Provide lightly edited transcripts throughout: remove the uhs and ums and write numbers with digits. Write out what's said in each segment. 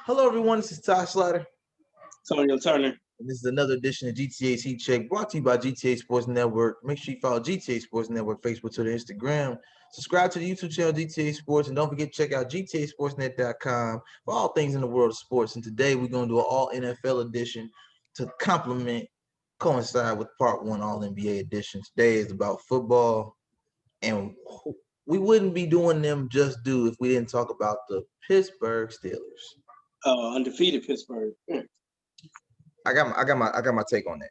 Hello, everyone. This is Ty Slatter. Antonio Turner. And this is another edition of GTA's Heat Check, brought to you by GTA Sports Network. Make sure you follow GTA Sports Network, Facebook, Twitter, Instagram. Subscribe to the YouTube channel GTA Sports, and don't forget to check out GTASportsNet.com for all things in the world of sports. And today we're going to do an all NFL edition to coincide with part one all NBA edition. Today is about football, and we wouldn't be doing them just due if we didn't talk about the Pittsburgh Steelers. Undefeated Pittsburgh. I got my take on that.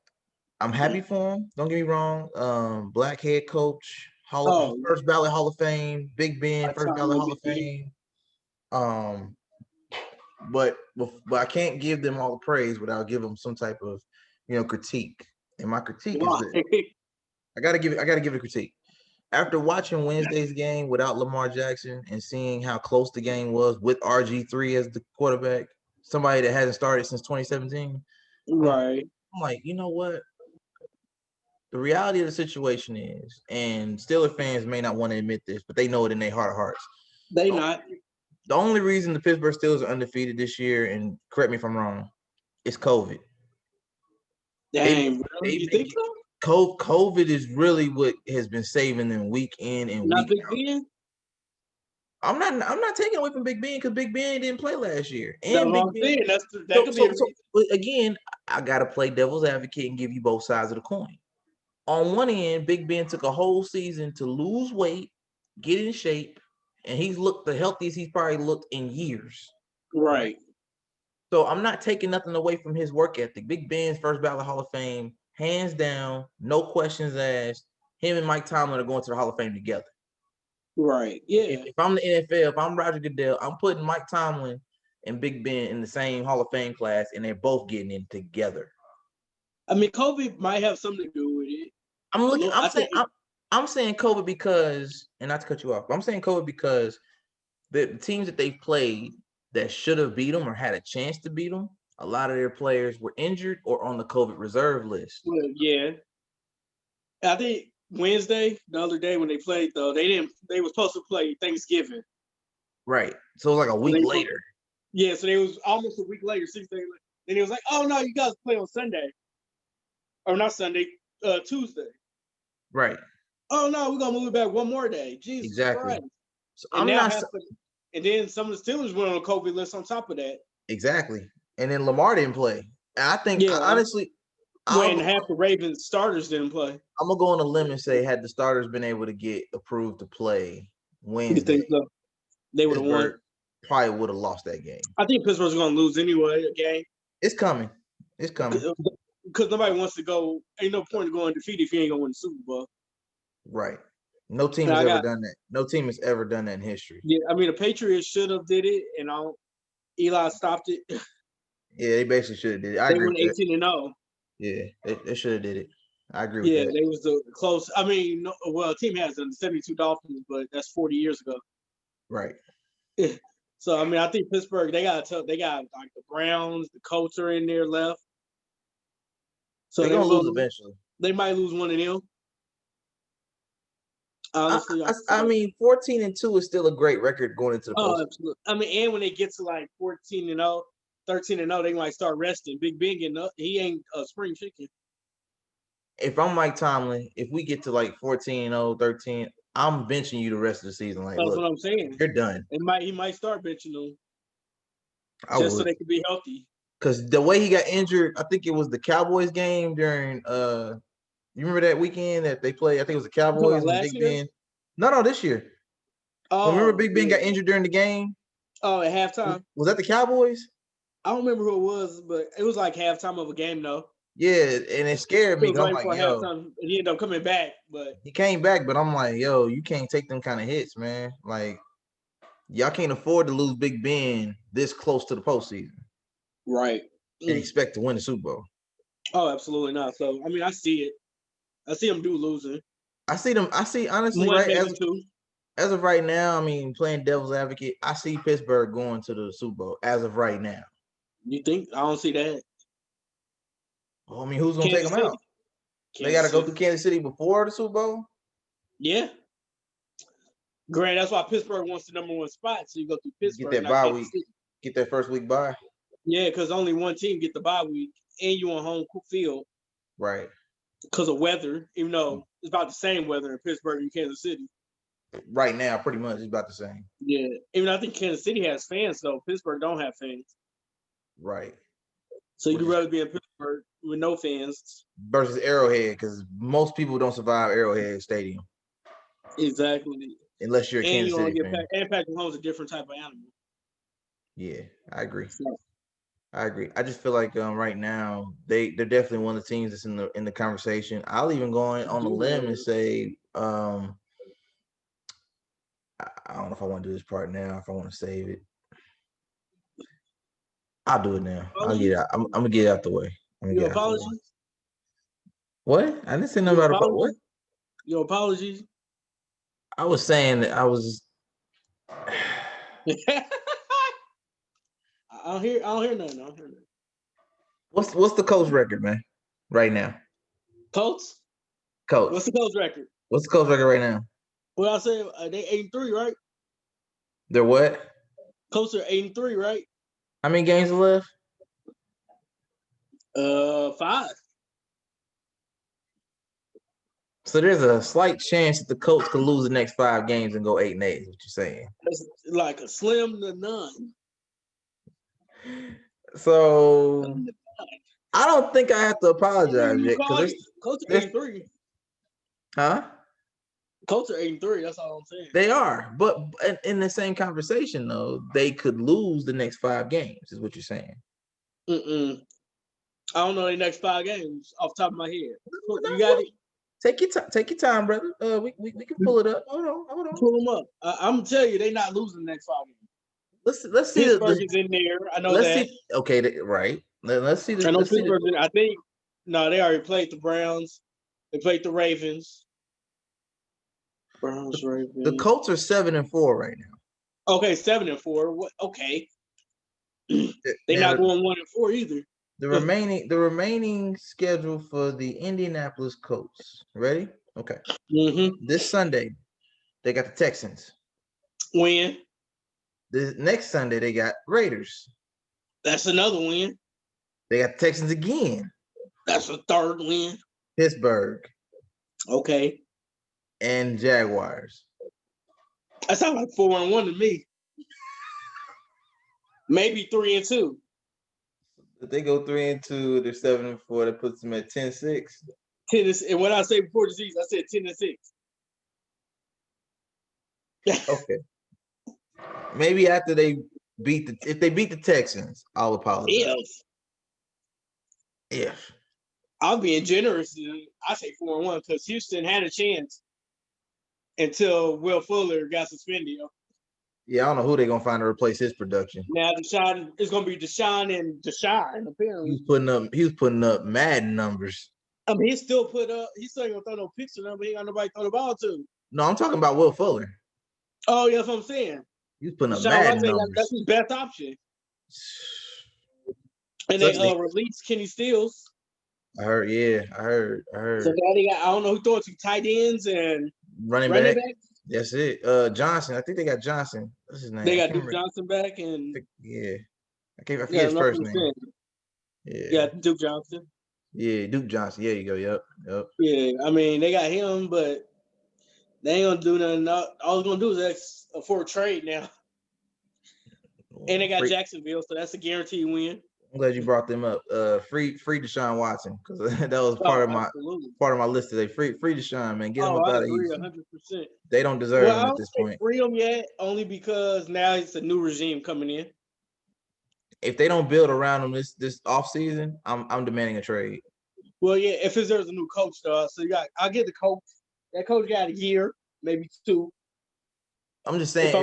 I'm happy for him. Don't get me wrong. Black head coach, first ballot Hall of Fame. Big Ben, first ballot Hall of Fame. But I can't give them all the praise without giving them some type of critique. And my critique is this. I gotta give it a critique. After watching Wednesday's game without Lamar Jackson and seeing how close the game was with RG3 as the quarterback, somebody that hasn't started since 2017. Right. I'm like, you know what? The reality of the situation is, and Steelers fans may not want to admit this, but they know it in their heart of hearts. The only reason the Pittsburgh Steelers are undefeated this year, and correct me if I'm wrong, is COVID. Dang, you think so? COVID is really what has been saving them week in and week out. Big Ben? I'm not taking away from Big Ben because Big Ben didn't play last year. And again, I gotta play devil's advocate and give you both sides of the coin. On one end, Big Ben took a whole season to lose weight, get in shape, and he's looked the healthiest he's probably looked in years. Right. So I'm not taking nothing away from his work ethic. Big Ben's first ballot Hall of Fame, hands down, no questions asked. Him and Mike Tomlin are going to the Hall of Fame together. Right. Yeah. If I'm the NFL, if I'm Roger Goodell, I'm putting Mike Tomlin and Big Ben in the same Hall of Fame class, and they're both getting in together. I mean, COVID might have something to do with it. I'm saying COVID because, and not to cut you off, but I'm saying COVID because the teams that they've played that should have beat them or had a chance to beat them, a lot of their players were injured or on the COVID reserve list. Well, yeah. I think Wednesday, the other day when they played, though, they were supposed to play Thanksgiving. Right. So it was like a week later. Yeah, so they was almost a week later, 6 days later. Then it was like, oh no, you guys play on Sunday. Or not Sunday, Tuesday. Right. Oh no, we're gonna move it back one more day. Jesus exactly. Christ. So and then some of the Steelers went on a COVID list on top of that. Exactly. And then Lamar didn't play. And I think honestly, when half the Ravens starters didn't play. I'm gonna go on a limb and say, had the starters been able to get approved to play Wednesday, you think so? They would have won. Probably would have lost that game. I think Pittsburgh's gonna lose anyway. A game. It's coming. Because nobody wants to go. Ain't no point in going undefeated if you ain't gonna win the Super Bowl. Right. No team has ever done that. No team has ever done that in history. Yeah, I mean the Patriots should have did it, and Eli stopped it. Yeah, they basically should have did it. They went 18-0. Yeah, they should have did it. I agree with that. Yeah, they was the close. I mean, the team has the 72 Dolphins, but that's 40 years ago. Right. So I mean, I think Pittsburgh they got like the Browns, the Colts are in there left. So they're gonna lose eventually. They might lose one of them. Honestly, I mean, 14-2 is still a great record going into the postseason. Absolutely. I mean, and when they get to like 14-0, 13-0, they might start resting. Big Ben getting up. He ain't a spring chicken. If I'm Mike Tomlin, if we get to like 14-0, 13, I'm benching you the rest of the season. Like, that's what I'm saying. You're done. He might start benching them so they can be healthy. Because the way he got injured, I think it was the Cowboys game during you remember that weekend that they played? I think it was the Cowboys and Big Ben. No, this year. Oh, remember Big Ben got injured during the game? Oh, at halftime. Was that the Cowboys? I don't remember who it was, but it was like halftime of a game, though. Yeah, and it scared me. I'm like, yo. Halftime, and he ended up coming back, but he came back, but I'm like, yo, you can't take them kind of hits, man. Like, y'all can't afford to lose Big Ben this close to the postseason. Right. And expect to win the Super Bowl. Oh, absolutely not. So, I mean, I see it. I see them losing. I see honestly, as of right now, I mean, playing devil's advocate, I see Pittsburgh going to the Super Bowl as of right now. You think? I don't see that. Well, I mean, who's going to take them out? They got to go through Kansas City before the Super Bowl? Yeah. Grant, that's why Pittsburgh wants the number one spot. So you go through Pittsburgh. Get that bye week. Get that first week bye. Yeah, because only one team get the bye week, and you on home field Right. because of weather. Even though it's about the same weather in Pittsburgh and Kansas City. Right now, pretty much, it's about the same. Yeah, even though I think Kansas City has fans, though Pittsburgh don't have fans. Right. So you'd rather be in Pittsburgh with no fans versus Arrowhead, because most people don't survive Arrowhead Stadium. Exactly. Unless you're a And Kansas you want City to fan. get Patrick Mahomes a different type of animal. Yeah, I agree. So, I agree. I just feel like right now they're definitely one of the teams that's in the conversation. I'll even go on a limb and say I don't know if I want to do this part now. If I want to save it, I'll do it now. I'll get it out. I'm gonna get it out the way. Your apology? What? I didn't say nothing about it. What? Your apologies? I was saying that I was. I don't hear nothing. What's the Colts record, man? Right now. Colts? Colts. What's the Colts record? What's the Colts record right now? Well, I said they 8-3, right? They're what? Colts are 8-3, right? How many games are left? 5. So there's a slight chance that the Colts could lose the next 5 games and go 8-8. Is what you're saying? It's like a slim to none. So I don't think I have to apologize yet. Colts are 8-3. Huh? Colts are 8-3. That's all I'm saying. They are, but in the same conversation though, they could lose the next 5 games. Is what you're saying? I don't know the next 5 games off the top of my head. You got it. Take your time, brother. We can pull it up. Hold on. Pull them up. I'm gonna tell you, they're not losing the next 5 games. Let's see. Pittsburgh is in there. I know that. See, okay, right. Let's see. I know Pittsburgh. I think they already played the Browns. They played the Ravens. Browns, Ravens. The Colts are 7-4 right now. Okay, 7-4. What? Okay. They're not going 1-4 either. The remaining schedule for the Indianapolis Colts. Ready? Okay. This Sunday, they got the Texans. Win. The next Sunday, they got Raiders. That's another win. They got the Texans again. That's a third win. Pittsburgh. Okay. And Jaguars. That sounds like 4-1 to me. Maybe 3-2. If they go 3-2, they're 7-4. That puts them at 10-6. 10-6. And what I say before the season, I said 10-6. Okay. Maybe after they if they beat the Texans, I'll apologize. If. I'm being generous. I say 4-1 because Houston had a chance until Will Fuller got suspended. Yeah, I don't know who they're gonna find to replace his production. Now Deshaun is gonna be Deshaun and Deshaun. Apparently, he was putting up Madden numbers. I mean, he's still ain't gonna throw no picture number. He ain't got nobody to throw the ball to. No, I'm talking about Will Fuller. Oh, yeah, that's what I'm saying. He's putting up Madden numbers. That's his best option. And they released Kenny Stills. I heard. So now they got, I don't know who throw it to, tight ends and running back. That's it. Johnson. I think they got Johnson. What's his name? They got Duke Johnson back and I forget his first name. Yeah, Duke Johnson. Yeah, Duke Johnson. Yeah, you go. Yep. Yeah, I mean they got him, but they ain't gonna do nothing. All they're gonna do is for a trade now. And they got Jacksonville, so that's a guaranteed win. I'm glad you brought them up. Free Deshaun Watson, because that was part of my list today. Free Deshaun, man. Get him up out of Houston. 100%. They don't deserve him at this point. Free him yet, only because now it's a new regime coming in. If they don't build around him this offseason, I'm demanding a trade. Well, yeah, if there's a new coach though, so I'll get the coach. That coach got a year, maybe 2. I'm just saying.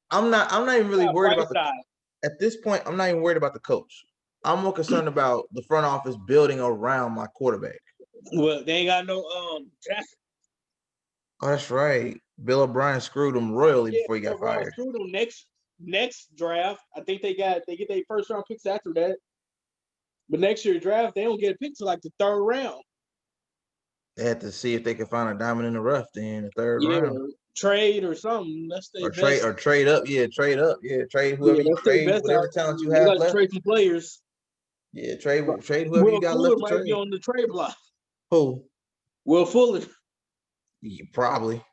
I'm not even really worried about at this point. I'm not even worried about the coach. I'm more concerned about the front office building around my quarterback. Well, they ain't got no Jackson. Oh, that's right. Bill O'Brien screwed him royally before he got fired. Screwed him next draft. I think they get their first round picks after that. But next year draft, they don't get a pick till like the 3rd round. They had to see if they could find a diamond in the rough then the 3rd round. trade or something. That's their best. Trade up. Yeah, trade up. Yeah, trade whoever you That's their trade, best whatever option. talent you They have got to left. trade some players. Yeah, trade whoever you Will got Fuller left to might be trade. on the trade block. Who? Will Fuller. Yeah, probably.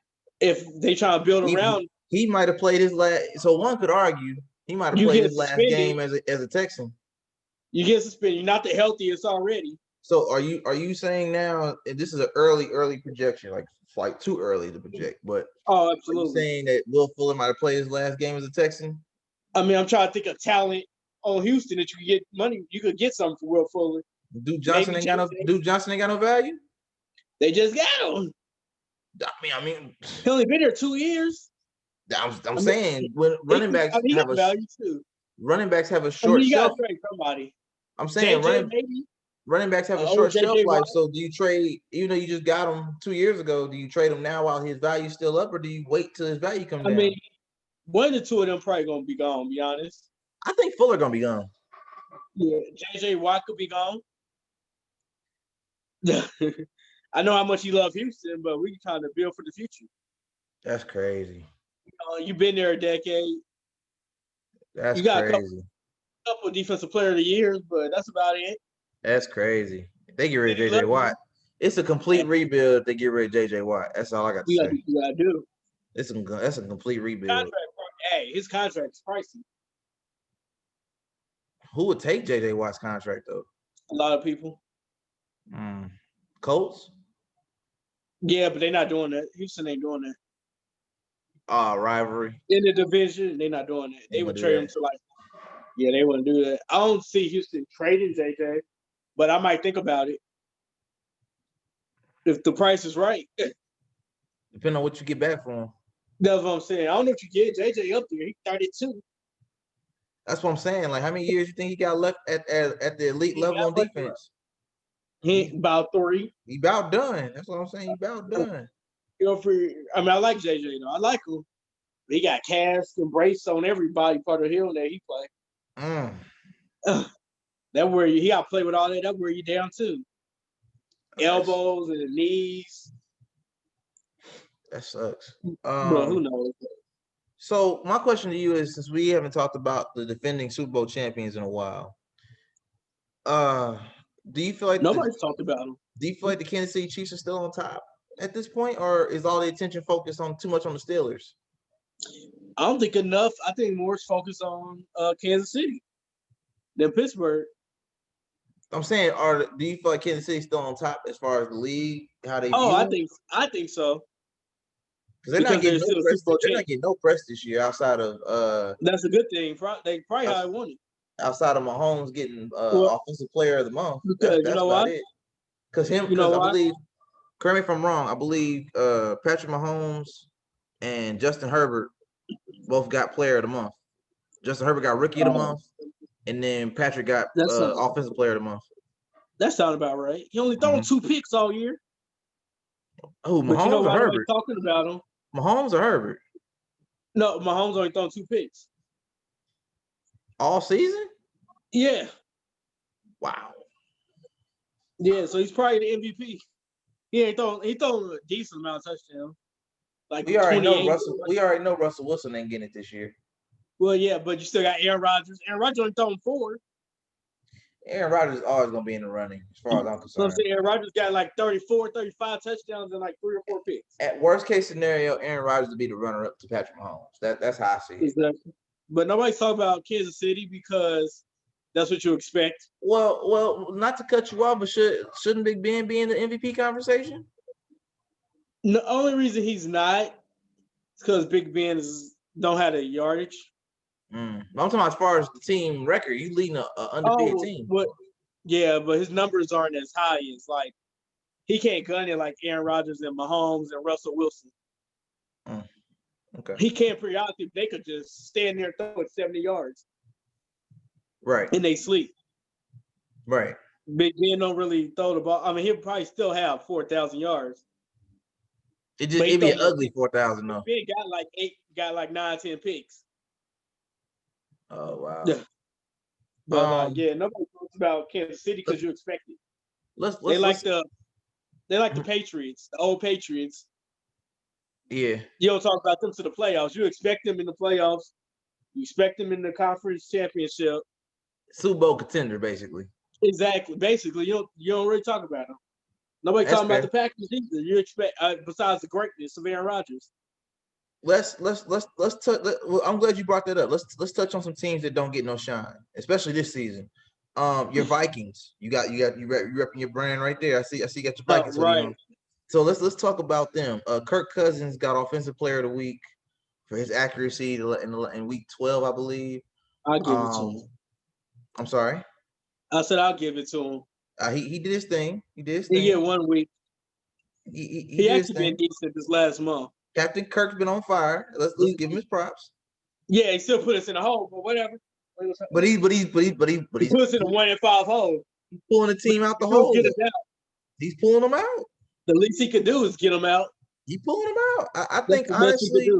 If they try to build around, he might have played his last. So one could argue he might have you played get his last suspended. game as a Texan. You get suspended. You're not the healthiest already. So are you saying now? And this is an early projection, like too early to project, but absolutely. Are you saying that Will Fuller might have played his last game as a Texan? I mean, I'm trying to think of talent on Houston that you could get money. You could get something for Will Fuller. Duke Johnson ain't got no value. They just got him. I mean, he only been there 2 years. I'm saying when running backs have a value too. Running backs have a short you shelf. Gotta trade somebody. I'm saying running backs have a short shelf life. So do you trade? Even though you just got him 2 years ago, do you trade him now while his value's still up, or do you wait till his value comes down? I mean, one of the two of them probably gonna be gone. To be honest, I think Fuller gonna be gone. Yeah, JJ Watt could be gone. I know how much you love Houston, but we trying to build for the future. That's crazy. You've been there a decade. That's you got crazy. A couple of defensive player of the years, but that's about it. That's crazy. They get rid of JJ Watt. It's a complete rebuild if they get rid of JJ Watt. That's all I got to say. You gotta do. That's a complete rebuild. His contract's pricey. Who would take JJ Watt's contract though? A lot of people. Colts? Yeah, but they're not doing that. Houston ain't doing that. Rivalry. In the division, they're not doing that. They would trade him to they wouldn't do that. I don't see Houston trading JJ, but I might think about it. If the price is right. Depending on what you get back from him. That's what I'm saying. I don't know what you get. JJ up there. He's 32. That's what I'm saying. Like, how many years you think he got left at the elite level on defense? He about 3. He about done. That's what I'm saying. He about done. I like JJ though. I like him. He got cast and brace on everybody part of the hill that he play. That where he got to play with all that. That where you down too. Elbows and the knees. That sucks. But who knows? So my question to you is, since we haven't talked about the defending Super Bowl champions in a while, do you feel like nobody's talked about them? Do you feel like the Kansas City Chiefs are still on top at this point, or is all the attention focused on too much on the Steelers? I don't think enough. I think more is focused on Kansas City than Pittsburgh. I'm saying, do you feel like Kansas City's still on top as far as the league? How they? I think so. Because they're not getting no press this year outside of. That's a good thing. They probably how I want it. Outside of Mahomes getting offensive player of the month, because that's about it. Because I believe, correct me if I'm wrong, I believe Patrick Mahomes and Justin Herbert both got player of the month. Justin Herbert got rookie of the month, and then Patrick got offensive player of the month. That sounds about right. He only thrown 2 picks all year. Oh, Mahomes or Herbert? Talking about him. Mahomes or Herbert? No, Mahomes only thrown 2 picks. All season? Yeah. Wow. Yeah, so he's probably the MVP. He thrown a decent amount of touchdowns. Like we already know Russell Wilson ain't getting it this year. Well, yeah, but you still got Aaron Rodgers. Aaron Rodgers only thrown 4. Aaron Rodgers is always going to be in the running, as far as I'm concerned. So I'm saying Aaron Rodgers got like 34, 35 touchdowns and like 3 or 4 picks. At worst case scenario, Aaron Rodgers would be the runner-up to Patrick Mahomes. That's how I see it. Exactly. But nobody's talking about Kansas City because that's what you expect. Well, not to cut you off, but shouldn't Big Ben be in the MVP conversation? The only reason he's not is because Big Ben don't have the yardage. I'm talking about as far as the team record. You leading an undefeated team. But his numbers aren't as high as like he can't gun it like Aaron Rodgers and Mahomes and Russell Wilson. Okay. He can't periodically. They could just stand there and throw it 70 yards. Right. And they sleep. Right. Big Ben don't really throw the ball. I mean, he'll probably still have 4,000 yards. It'd be an ugly 4,000 though. Big got like 9, 10 picks. Oh wow. Yeah. But nobody talks about Kansas City because you expect it. They like the Patriots, the old Patriots. Yeah. You don't talk about them to the playoffs. You expect them in the playoffs. You expect them in the conference championship. Super Bowl contender, basically. Exactly. Basically, you don't really talk about them. Nobody talking about the Packers either. You expect besides the greatness of Aaron Rodgers. Let's touch. I'm glad you brought that up. Let's touch on some teams that don't get no shine, especially this season. Your Vikings. You repping your brand right there. I see you got your Vikings hoodie on. So let's talk about them. Kirk Cousins got Offensive Player of the Week for his accuracy in week 12, I believe. I'll give it to him. I'm sorry. I said I'll give it to him. He did his thing. He did his thing. He get 1 week. He actually been decent this last month. Captain Kirk's been on fire. Let's give him his props. Yeah, he still put us in a hole, but whatever. But he's put us in a 1-5 hole. He's pulling the team out the hole. He's pulling them out. The least he could do is get them out. He's pulling them out. I think honestly,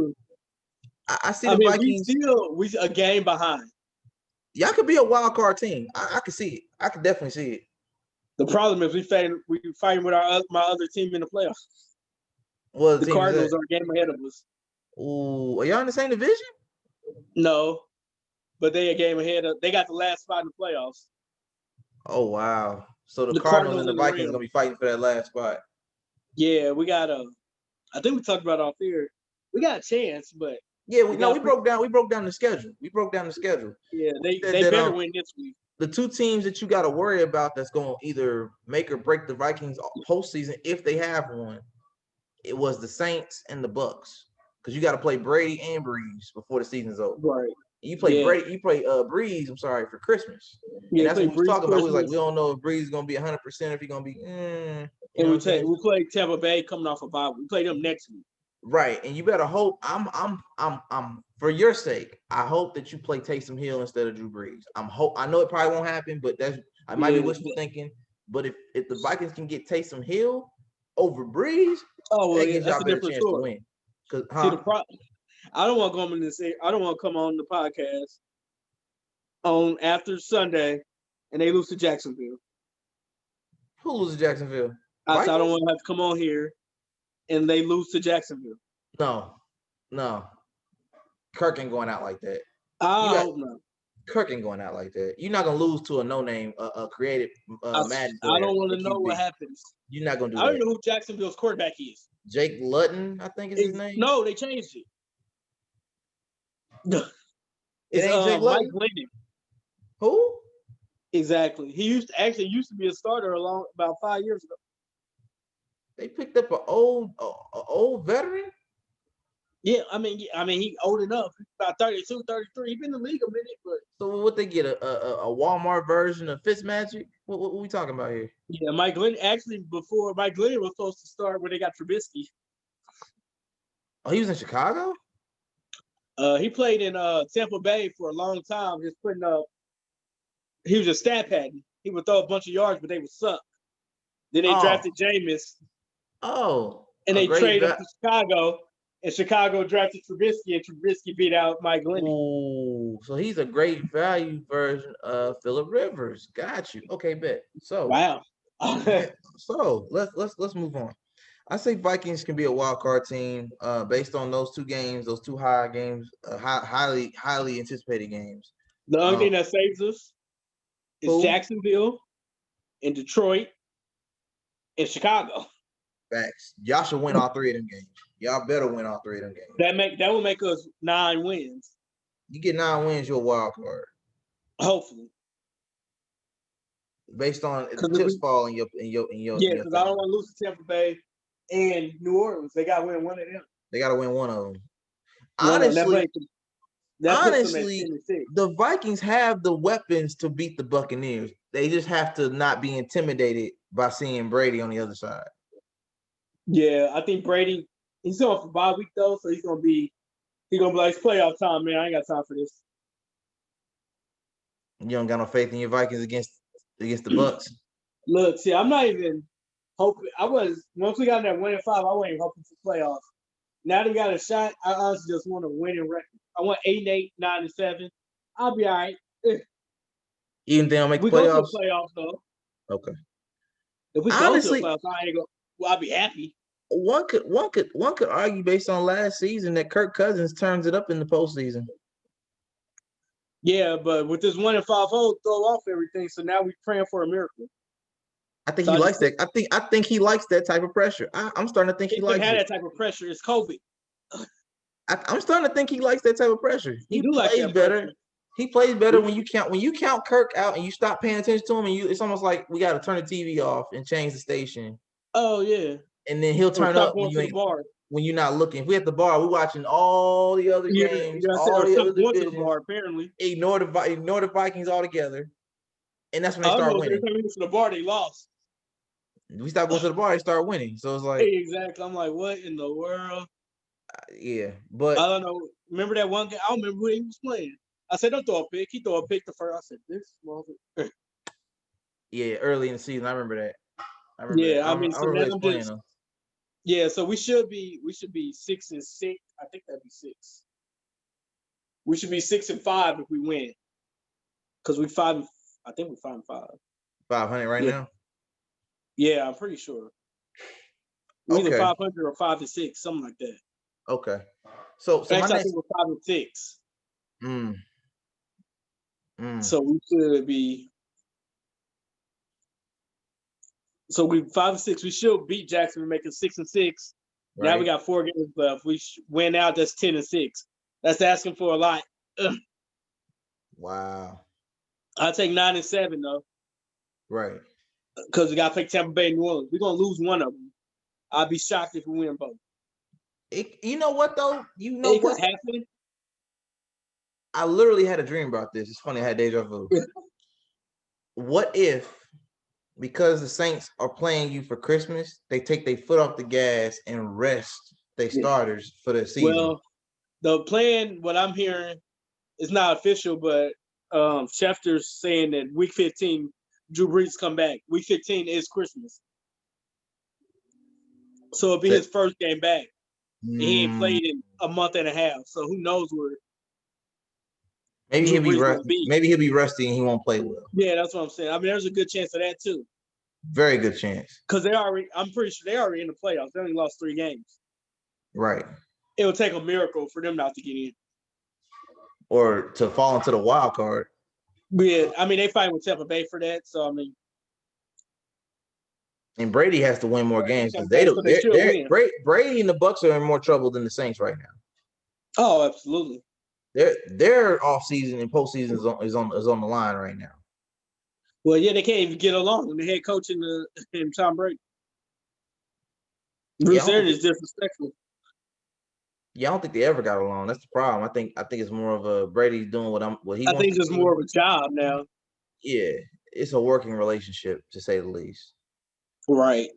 I see the Vikings. We a game behind. Y'all could be a wild card team. I could see it. I could definitely see it. The problem is we fighting with my other team in the playoffs. Well, the Cardinals are a game ahead of us. Ooh, are y'all in the same division? No, but they a game ahead of. They got the last spot in the playoffs. Oh wow! So the Cardinals and the Vikings are gonna be fighting for that last spot. Yeah, we got I think we talked about it off here. We got a chance, but yeah, we broke down the schedule. Yeah, they better win this week. The two teams that you got to worry about that's going to either make or break the Vikings postseason if they have one, it was the Saints and the Bucks, because you got to play Brady and Breeze before the season's over. Right. You play Brady, you play Breeze. I'm sorry, for Christmas. Yeah, and that's what we were talking about. We was like, we don't know if Breeze is going to be 100%, if he's going to be. And we play Tampa Bay coming off a bye. We play them next week. Right, and you better hope. I'm for your sake. I hope that you play Taysom Hill instead of Drew Brees. I know it probably won't happen, but I might be wishful thinking. But if the Vikings can get Taysom Hill over Brees, that gives y'all a better chance to win. See, the problem, I don't want to come in and say I don't want to come on the podcast on after Sunday and they lose to Jacksonville. Who loses to Jacksonville? I don't want to have to come on here and they lose to Jacksonville. No. Kirk ain't going out like that. I hope not. Kirk ain't going out like that. You're not gonna lose to a no-name, created Madden. I don't want to know what happens. You're not gonna do that. I don't know who Jacksonville's quarterback is. Jake Luton, I think is his name. No, they changed it. It ain't Jake Luton. Mike Glennon. Who? Exactly. He used to be a starter about 5 years ago. They picked up an old veteran. Yeah, I mean, he old enough. He's about 32, 33. He's been in the league a minute, but so what they get a Walmart version of Fitzmagic? What we talking about here? Yeah, Mike Glennon. Actually, before Mike Glennon was supposed to start when they got Trubisky. Oh, he was in Chicago. He played in Tampa Bay for a long time. Just putting up. He was a stat pattern. He would throw a bunch of yards, but they would suck. Then they drafted Jameis. Oh. And they traded him to Chicago. And Chicago drafted Trubisky, and Trubisky beat out Mike Glennon. Oh, so he's a great value version of Phillip Rivers. Got you. Okay, bet. So wow. So let's move on. I say Vikings can be a wild card team based on those two games, those two high games, highly anticipated games. The only thing that saves us is Jacksonville and Detroit and Chicago. Facts. Y'all should win all three of them games. Y'all better win all three of them games. That will make us 9 wins. You get 9 wins, you're a wild card. Hopefully. Based on the chips fall in your yeah, because I don't want to lose to Tampa Bay and New Orleans. They got to win one of them. They got to win one of them. Honestly, the Vikings have the weapons to beat the Buccaneers. They just have to not be intimidated by seeing Brady on the other side. Yeah, I think Brady, he's going for bye week though, so he's gonna be like, it's playoff time, man. I ain't got time for this. You don't got no faith in your Vikings against the Bucks. Look, see, I'm not even hoping. Once we got that 1-5, I wasn't even hoping for playoffs. Now they got a shot. I honestly just want a winning record. I want 8-8, 9-7. I'll be all right. Even if they don't make the playoffs? We go to the playoffs though. Okay. If we go to the playoffs, I ain't go. Well, I'll be happy. one could argue based on last season that Kirk Cousins turns it up in the postseason. Yeah, but with this 1-5-0 throw off everything, so now we're praying for a miracle. I think he likes that. I think he likes that type of pressure. I'm starting to think he likes that type of pressure. It's COVID. I'm starting to think he likes that type of pressure. He plays like better. Pressure. He plays better when you count Kirk out and you stop paying attention to him, and it's almost like we got to turn the TV off and change the station. Oh yeah. And then he'll turn up when you're not looking. If we at the bar, we're watching all the other games, all the other divisions. To the bar, apparently. Ignore the Vikings altogether. And that's when they start winning. Every time we went to the bar, they lost. We stopped going to the bar, they start winning. So it's like exactly. I'm like, what in the world? Yeah, but I don't know. Remember that one game? I don't remember who he was playing. I said, don't throw a pick. He threw a pick the first. I said, this motherfucker. Yeah, early in the season. I remember that. Yeah, so we should be 6-6. I think that'd be 6. We should be 6-5 if we win. Because we 5. I think we're 5-5. 500 right now. Yeah, I'm pretty sure. We're either 500 or 5-6, something like that. Okay. So actually, I think we're 5-6. So we should be. So we 5-6. We should beat Jacksonville, make it 6-6. Right. Now we got 4 games left. We win out. That's 10-6. That's asking for a lot. Wow. I'll take 9-7 though. Right. Because we got to play Tampa Bay and New Orleans. We're gonna lose one of them. I'll be shocked if we win both. You know what though? You know what happened? I literally had a dream about this. It's funny. I had deja vu. What if, because the Saints are playing you for Christmas, they take their foot off the gas and rest their starters for the season? Well, the plan, what I'm hearing, is not official, but Schefter's saying that Week 15, Drew Brees come back. Week 15 is Christmas, so it'll be his first game back. He ain't played in a month and a half, so who knows where. Maybe he'll be rusty. Maybe he'll be rusty and he won't play well. Yeah, that's what I'm saying. I mean, there's a good chance of that too. Very good chance. Because I'm pretty sure they already in the playoffs. They only lost 3 games. Right. It would take a miracle for them not to get in. Or to fall into the wild card. Yeah, I mean, they fight with Tampa Bay for that. So I mean. And Brady has to win more games because Brady and the Bucs are in more trouble than the Saints right now. Oh, absolutely. Their offseason and postseason is on the line right now. Well, yeah, they can't even get along. The head coach and Tom Brady. Bruce Arians is disrespectful. Yeah, I don't think they ever got along. That's the problem. I think it's more of a Brady doing what he wants. I think it's more of a job now. Yeah, it's a working relationship to say the least. Right.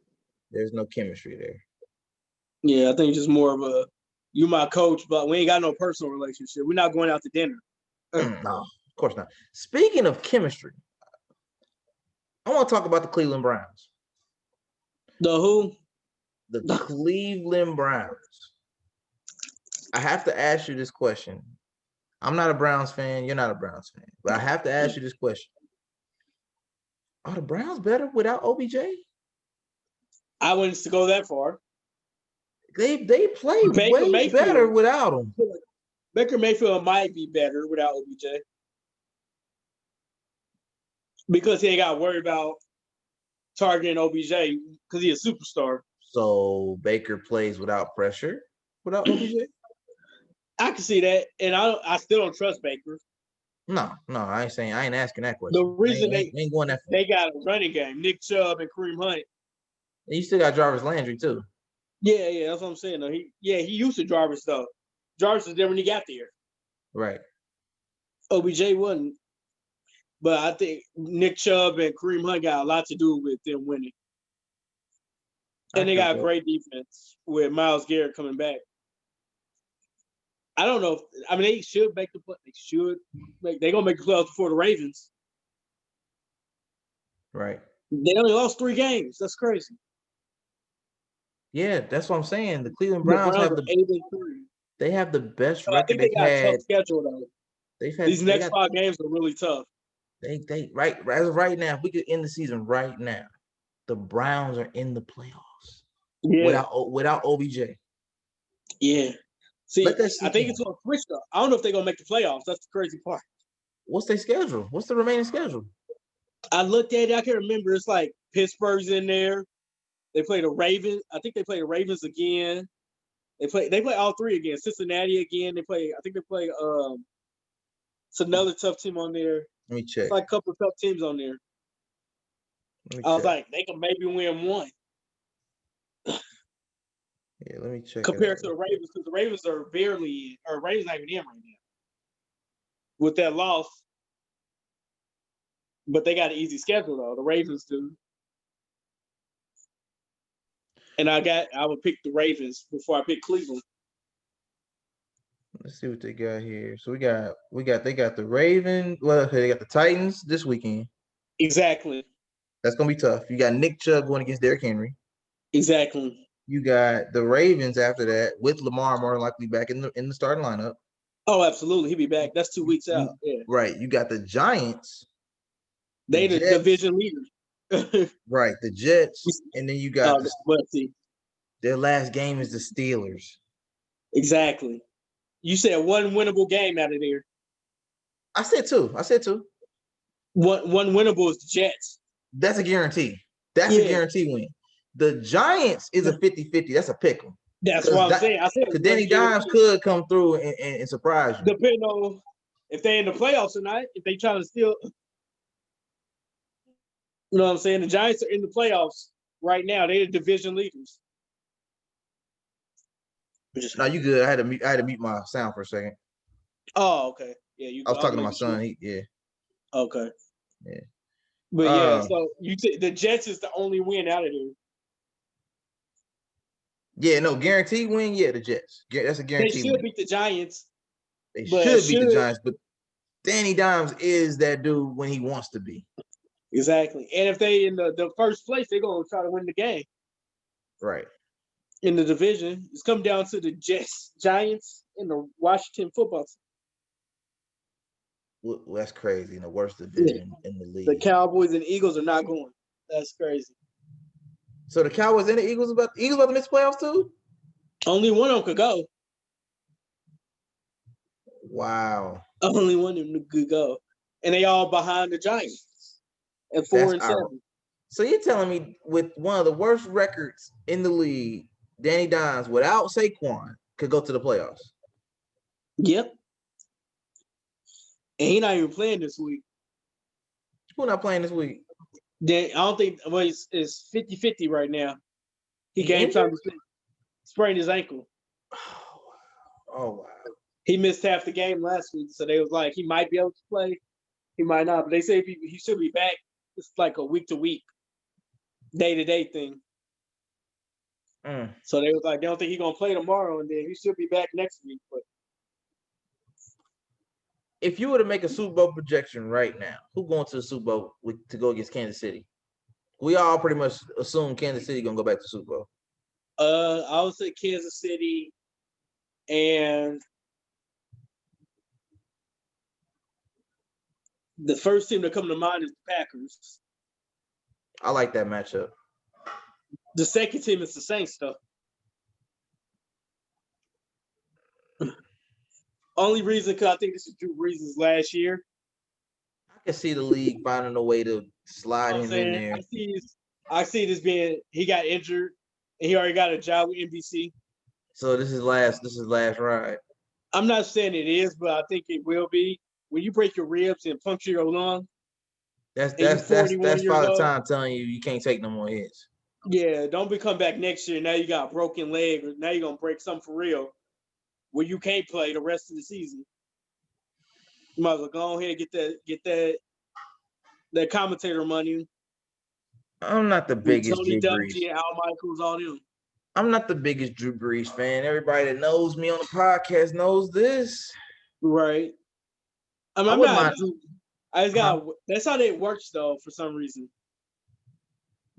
There's no chemistry there. Yeah, I think it's just more of a you my coach, but we ain't got no personal relationship. We're not going out to dinner. No, of course not. Speaking of chemistry, I want to talk about the Cleveland Browns. The who? The Cleveland Browns. I have to ask you this question. I'm not a Browns fan. You're not a Browns fan. But I have to ask you this question. Are the Browns better without OBJ? I wouldn't go that far. They play way better without him. Baker Mayfield might be better without OBJ. Because he ain't got to worry about targeting OBJ because he's a superstar. So Baker plays without pressure without OBJ? I can see that. And I still don't trust Baker. No, I ain't asking that question. The reason they ain't going that far. They got a running game, Nick Chubb and Kareem Hunt. And you still got Jarvis Landry too. Yeah, that's what I'm saying. Though. He used to Jarvis though. Jarvis was there when he got there. Right. OBJ wasn't. But I think Nick Chubb and Kareem Hunt got a lot to do with them winning. And they got a great defense with Myles Garrett coming back. I don't know. They should make the play. They're going to make the playoffs before the Ravens. Right. They only lost 3 games. That's crazy. Yeah, that's what I'm saying. The Cleveland Browns have they have the best record. I think they got a tough schedule though. These next 5 games are really tough. They as of right now, if we could end the season right now, the Browns are in the playoffs. Yeah. without OBJ. Yeah. See, I think in. it's going to switch though. I don't know if they're going to make the playoffs. That's the crazy part. What's their schedule? What's the remaining schedule? I looked at it. I can't remember. It's like Pittsburgh's in there. They play the Ravens. I think they play the Ravens again. They play all three again. Cincinnati again. I think they play it's another tough team on there. Let me check. It's like a couple of tough teams on there. I was like, they can maybe win one. Yeah, let me check. Compared to the Ravens, because the Ravens are Ravens not even in right now with that loss. But they got an easy schedule though. The Ravens do. And I would pick the Ravens before I pick Cleveland. Let's see what they got here. So they got the Ravens. Well, okay, they got the Titans this weekend. Exactly. That's gonna be tough. You got Nick Chubb going against Derrick Henry. Exactly. You got the Ravens after that with Lamar more likely back in the starting lineup. Oh, absolutely. He'll be back. That's 2 weeks out. Yeah. Right. You got the Giants. They the division leaders. Right. The Jets. And then you got their last game is the Steelers. Exactly. You said one winnable game out of there. I said two. One winnable is the Jets. That's a guarantee. That's a guarantee win. The Giants is a 50-50. That's a pick 'em. That's what I'm saying. I said because Danny Dimes could come through and surprise you. Depending on if they're in the playoffs tonight, if they trying to steal. You know what I'm saying? The Giants are in the playoffs right now. They're the division leaders. No, you good. I had to mute my sound for a second. Oh, okay. Yeah, I was talking to my son. Okay. Yeah. But so the Jets is the only win out of there. Yeah, no, guaranteed win. Yeah, the Jets. That's a guarantee. They should beat the Giants. They should beat the Giants, but Danny Dimes is that dude when he wants to be. Exactly. And if they in the first place, they're gonna try to win the game. Right. In the division. It's come down to the Giants and the Washington football team. Well, that's crazy. In the worst division in the league. The Cowboys and Eagles are not going. That's crazy. So the Cowboys and the Eagles about to miss playoffs too? Only one of them could go. Wow. Only one of them could go. And they all behind the Giants at 4-7. So you're telling me with one of the worst records in the league, Danny Dimes without Saquon could go to the playoffs? Yep. And he's not even playing this week. Who's not playing this week? I don't think it's 50-50 right now. He game time to sprained his ankle. Oh wow. He missed half the game last week, so they was like he might be able to play, he might not. But they say he should be back. It's like a week to week, day to day thing. So they was like they don't think he's gonna play tomorrow, and then he should be back next week. But if you were to make a Super Bowl projection right now, who going to the Super Bowl to go against Kansas City? We all pretty much assume Kansas City gonna go back to Super Bowl. I would say Kansas City, and the first team that come to mind is the Packers. I like that matchup. The second team is the Saints, though. Only reason, because I think this is Drew Brees' last year. I can see the league finding a way to slide him in there. I see this being he got injured and he already got a job with NBC. So this is last ride. I'm not saying it is, but I think it will be. When you break your ribs and puncture your lung, that's Father Time telling you can't take no more hits. Yeah, don't be come back next year. Now you got a broken leg, or now you're gonna break something for real, where you can't play the rest of the season. You might as well go ahead and get that commentator money. I'm not the biggest Tony Drew Brees. Dungy, Al Michaels, all them. I'm not the biggest Drew Brees fan. Everybody that knows me on the podcast knows this. Right. I'm not. That's how it works though. For some reason,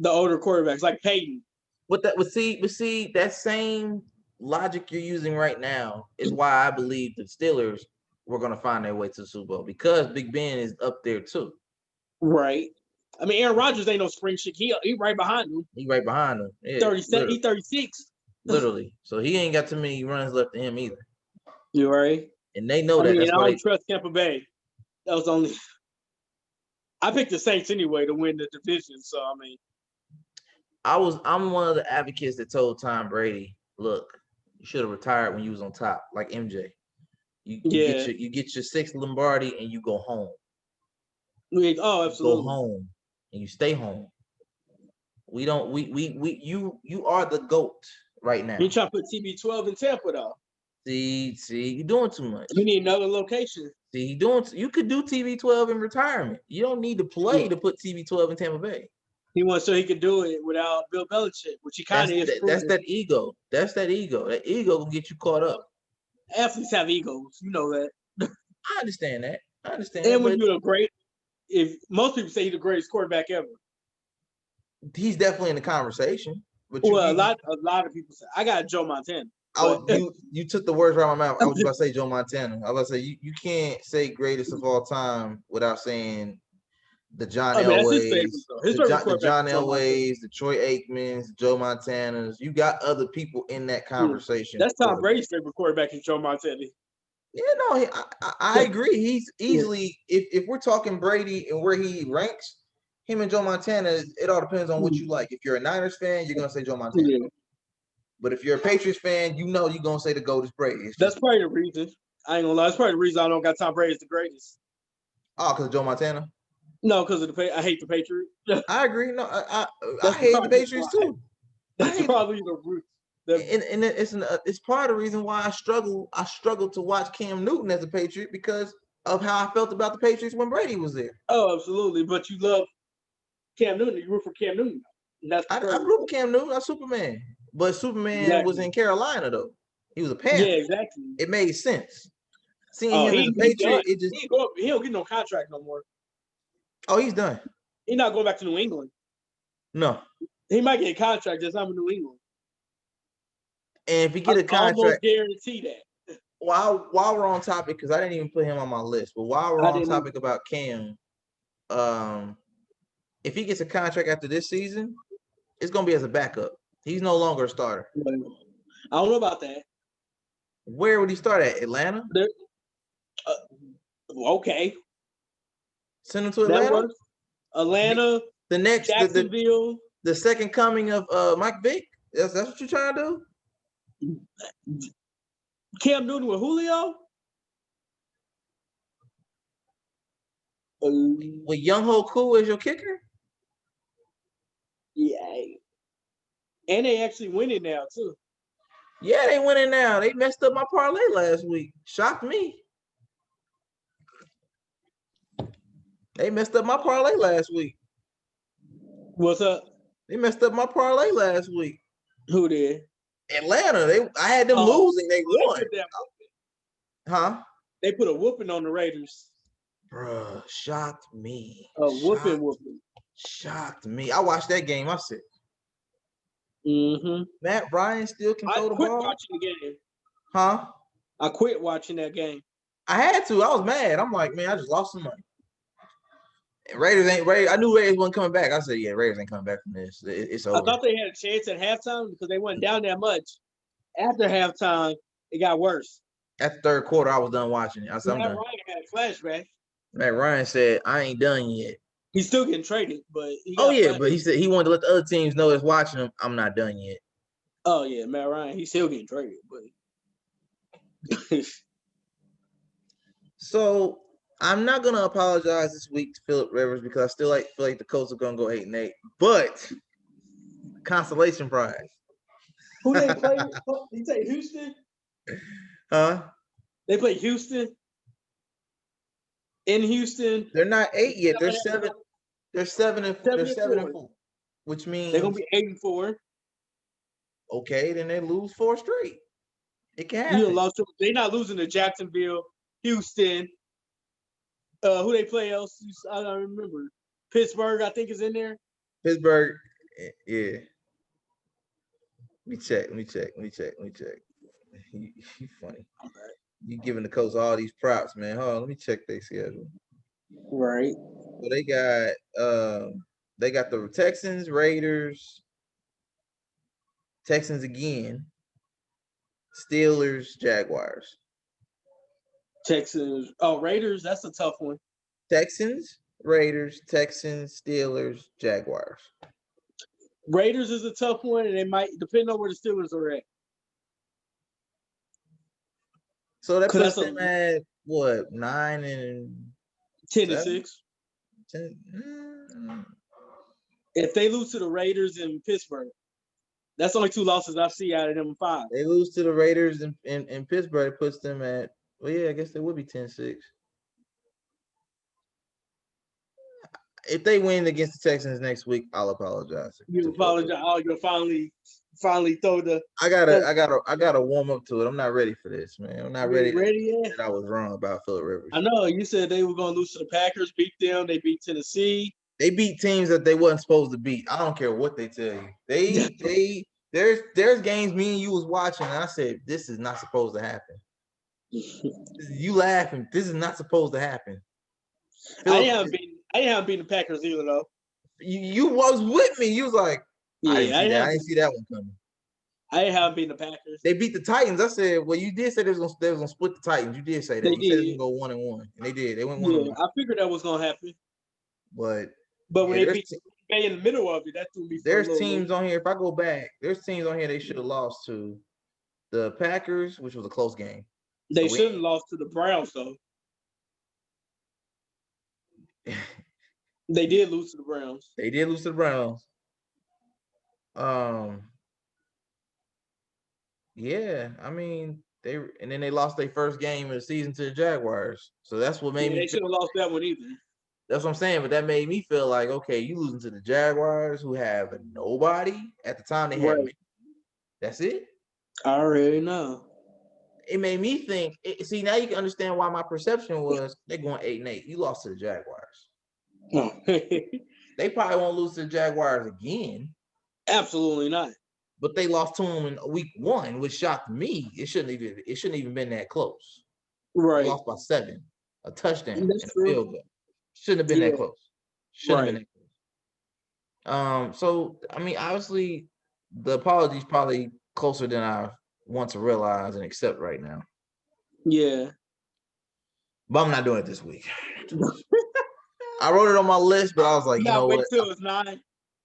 the older quarterbacks like Peyton. But see, that same logic you're using right now is why I believe the Steelers were going to find their way to the Super Bowl, because Big Ben is up there too. Right. I mean, Aaron Rodgers ain't no spring chick. He right behind him. He right behind him. Yeah, 37. He 36. Literally. So he ain't got too many runs left to him either. You right. And they know that. Mean, that's I why don't trust Tampa Bay. That was only. I picked the Saints anyway to win the division. So I mean, I'm one of the advocates that told Tom Brady, look, you should have retired when you was on top, like MJ. You get your 6th Lombardi and you go home. Oh, absolutely. You go home and you stay home. We don't. You are the GOAT right now. You trying to put TB12 in Tampa though? See, you're doing too much. You need another location. See, you could do TB12 in retirement. You don't need to play to put TB12 in Tampa Bay. He wants so he could do it without Bill Belichick, which he kind of is. That's that ego. That's that ego. That ego will get you caught up. Athletes have egos. You know that. I understand that. And when you're if most people say he's the greatest quarterback ever, he's definitely in the conversation. But a lot of people say I got Joe Montana. You took the words right out of my mouth. I was about to say Joe Montana. I was about to say you can't say greatest of all time without saying the John Elways, the John Elways, the Troy Aikmans, Joe Montanas. You got other people in that conversation. That's Tom Brady's favorite quarterback is Joe Montana. Yeah, no, I agree. He's easily if we're talking Brady and where he ranks, him and Joe Montana, it all depends on what you like. If you're a Niners fan, you're gonna say Joe Montana. Yeah. But if you're a Patriots fan, you're gonna say the GOAT is Brady. That's probably the reason. I ain't gonna lie. That's probably the reason I don't got Tom Brady as the greatest. Oh, because of Joe Montana? No, because of I hate the Patriots. I agree. No, I hate the Patriots too. That's probably the root. And it's part of the reason why I struggle to watch Cam Newton as a Patriot because of how I felt about the Patriots when Brady was there. Oh, absolutely. But you love Cam Newton. You root for Cam Newton. I root for Cam Newton. I'm Superman. But Superman was in Carolina though. He was a Panther. Yeah, exactly. It made sense. Seeing him as a Patriot, he don't get no contract no more. Oh, he's done. He's not going back to New England. No. He might get a contract just not in New England. And if he get a contract, almost guarantee that. While we're on topic, because I didn't even put him on my list, but while we're on topic about Cam, if he gets a contract after this season, it's gonna be as a backup. He's no longer a starter. I don't know about that. Where would he start at? Atlanta? Okay. Send him to Atlanta. Atlanta. The next Jacksonville. The second coming of Mike Vick. That's what you're trying to do. Cam Newton with Julio. With Younghoe Koo as your kicker. Yeah. And they actually winning now too. Yeah, they winning now. They messed up my parlay last week. Shocked me. They messed up my parlay last week. What's up? They messed up my parlay last week. Who did? Atlanta. I had them losing. They won. Huh? They put a whooping on the Raiders. Bruh, shocked me. A whooping. Shocked me. I watched that game. I said, mm-hmm. Matt Ryan still can throw the ball. I quit watching the game. Huh? I quit watching that game. I had to. I was mad. I'm like, man, I just lost some money. Raiders. I knew Raiders wasn't coming back. I said, yeah, Raiders ain't coming back from this. It's over. I thought they had a chance at halftime because they wasn't down that much. After halftime, it got worse. At the third quarter, I was done watching it. I said, Matt Ryan had a flashback. Matt Ryan said, I ain't done yet. He's still getting traded, but but he said he wanted to let the other teams know that's watching him. I'm not done yet. Oh yeah, Matt Ryan, he's still getting traded, but so I'm not gonna apologize this week to Philip Rivers because I still feel like the Colts are gonna go 8-8. But consolation prize. Who they play? You say Houston? Huh? They play Houston. In Houston, they're not 8 yet. They're 7. They're 7 and 4, which means they're gonna be 8-4. Okay, then they lose 4 straight. It can happen. They're not losing to Jacksonville, Houston. Who they play else? I don't remember. Pittsburgh, I think, is in there. Pittsburgh, yeah. Let me check. You funny. Okay. You giving the Colts all these props, man. Hold on, let me check their schedule. Right. So they got They got the Texans, Raiders, Texans again, Steelers, Jaguars. Texans. Oh, Raiders. That's a tough one. Texans, Raiders, Texans, Steelers, Jaguars. Raiders is a tough one, and it might depend on where the Steelers are at. So that puts them at what, 9 and 10 and 6. 10, If they lose to the Raiders in Pittsburgh, that's only 2 losses I see out of them 5. They lose to the Raiders in Pittsburgh, it puts them at, well, yeah, I guess they would be 10-6. If they win against the Texans next week, I'll apologize. You apologize. Oh, you'll finally throw the. I gotta warm up to it. I'm not ready for this, man. I'm not ready yet. I was wrong about Phillip Rivers. I know you said they were gonna lose to the Packers, beat them. They beat Tennessee. They beat teams that they wasn't supposed to beat. I don't care what they tell you. There's games me and you was watching, and I said this is not supposed to happen. You laughing? This is not supposed to happen. I haven't beaten the Packers either, though. You was with me. You was like, I didn't see that one coming. I haven't beaten the Packers. They beat the Titans. I said, well, you did say they was gonna split the Titans. You did say that. You said they was gonna go 1-1, and they did. They went 1-1. I figured that was gonna happen. But when they beat Bay in the middle of it, that threw me. There's teams on here. If I go back, there's teams on here they should have lost to. The Packers, which was a close game. They should have lost to the Browns, though. They did lose to the Browns. They did lose to the Browns. Yeah, I mean then they lost their first game of the season to the Jaguars. So that's what made me. They should have lost that one either. That's what I'm saying, but that made me feel like, okay, you losing to the Jaguars who have nobody at the time they had. That's it. I already know. It made me think. See, now you can understand why my perception was they're going 8-8. You lost to the Jaguars. They probably won't lose to the Jaguars again. Absolutely not. But they lost to them in week 1, which shocked me. It shouldn't even been that close. Right. They lost by 7, a touchdown, and a field goal. Shouldn't have been that close. Shouldn't have been that close. So I mean, obviously, the apology is probably closer than I want to realize and accept right now. Yeah. But I'm not doing it this week. I wrote it on my list, but I was like, you know what? Till it's 9.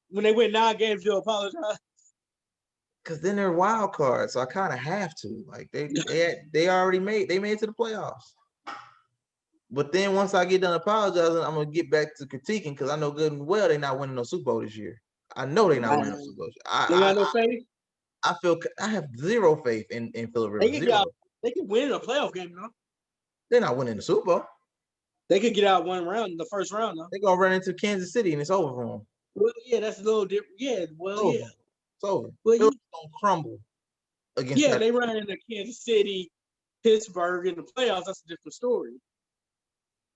When they win 9 games, you'll apologize. Because then they're wild cards, so I kind of have to. Like they already made it to the playoffs. But then once I get done apologizing, I'm gonna get back to critiquing because I know good and well they're not winning no Super Bowl this year. I know they're not winning no Super Bowl. They got no faith. I have zero faith in Phillip Rivers. They can win a playoff game, though. They're not winning the Super Bowl. They could get out one round in the first round, though. They're gonna run into Kansas City and it's over for them. Well, yeah, that's a little different. Yeah, well, yeah. It's over. Well, Phillips gonna crumble against. Yeah, they run into Kansas City, Pittsburgh in the playoffs. That's a different story.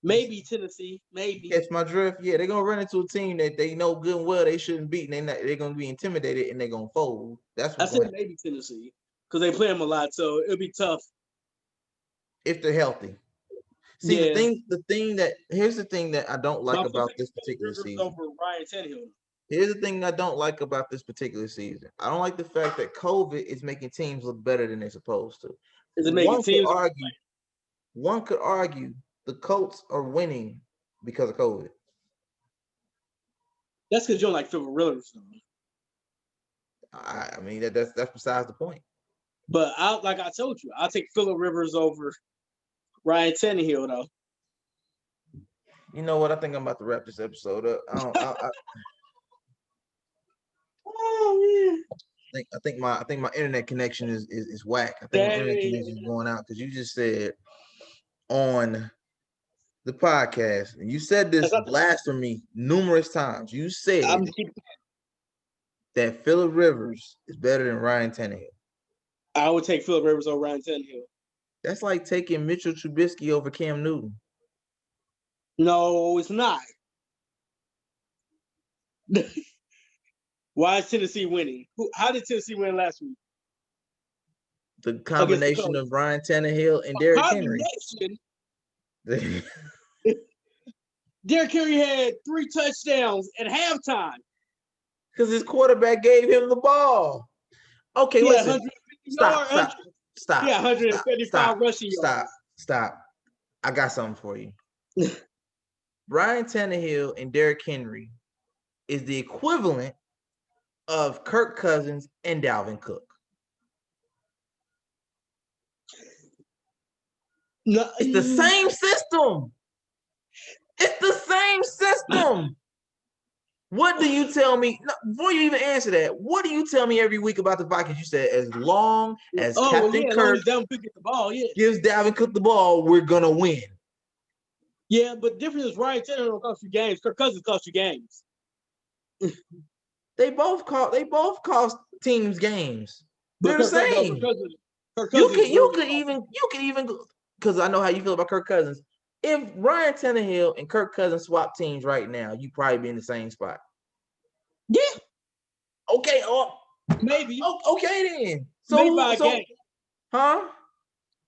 Maybe Tennessee, maybe. Catch my drift. Yeah, they're gonna run into a team that they know good and well they shouldn't beat, and they're gonna be intimidated and they're gonna fold. That's what I said maybe Tennessee because they play them a lot, so it'll be tough if they're healthy. See, here's the thing that I don't like about this particular season. Over Ryan Tannehill. Here's the thing I don't like about this particular season. I don't like the fact that COVID is making teams look better than they're supposed to. Is it making teams? One could argue the Colts are winning because of COVID. That's because you don't like Phillip Rivers. I mean that's besides the point. But like I told you, I'll take Phillip Rivers over Ryan Tannehill, though. You know what? I think I'm about to wrap this episode up. Oh man! I think my internet connection is whack. I think my internet connection is going out because you just said on the podcast, and you said this blasphemy numerous times. You said that Phillip Rivers is better than Ryan Tannehill. I would take Phillip Rivers over Ryan Tannehill. That's like taking Mitchell Trubisky over Cam Newton. No, it's not. Why is Tennessee winning? How did Tennessee win last week? The combination of Ryan Tannehill and Derrick Henry. Derrick Henry had 3 touchdowns at halftime. Because his quarterback gave him the ball. Okay, He listen. Stop. 155 rushing yards. Stop. I got something for you. Ryan Tannehill and Derrick Henry is the equivalent of Kirk Cousins and Dalvin Cook. No, it's the same system. It's the same system. What do you tell me? No, before you even answer that, what do you tell me every week about the Vikings? You said as long as Captain Kirk gives Dalvin Cook the ball, we're gonna win. Yeah, but the difference is Ryan Tannehill don't cost you games. Kirk Cousins cost you games. They both cost teams games. They're the same. Kirk Cousins you could even because I know how you feel about Kirk Cousins. If Ryan Tannehill and Kirk Cousins swap teams right now, you probably be in the same spot. Yeah. Okay. Maybe. Okay then. Maybe by a game. Huh?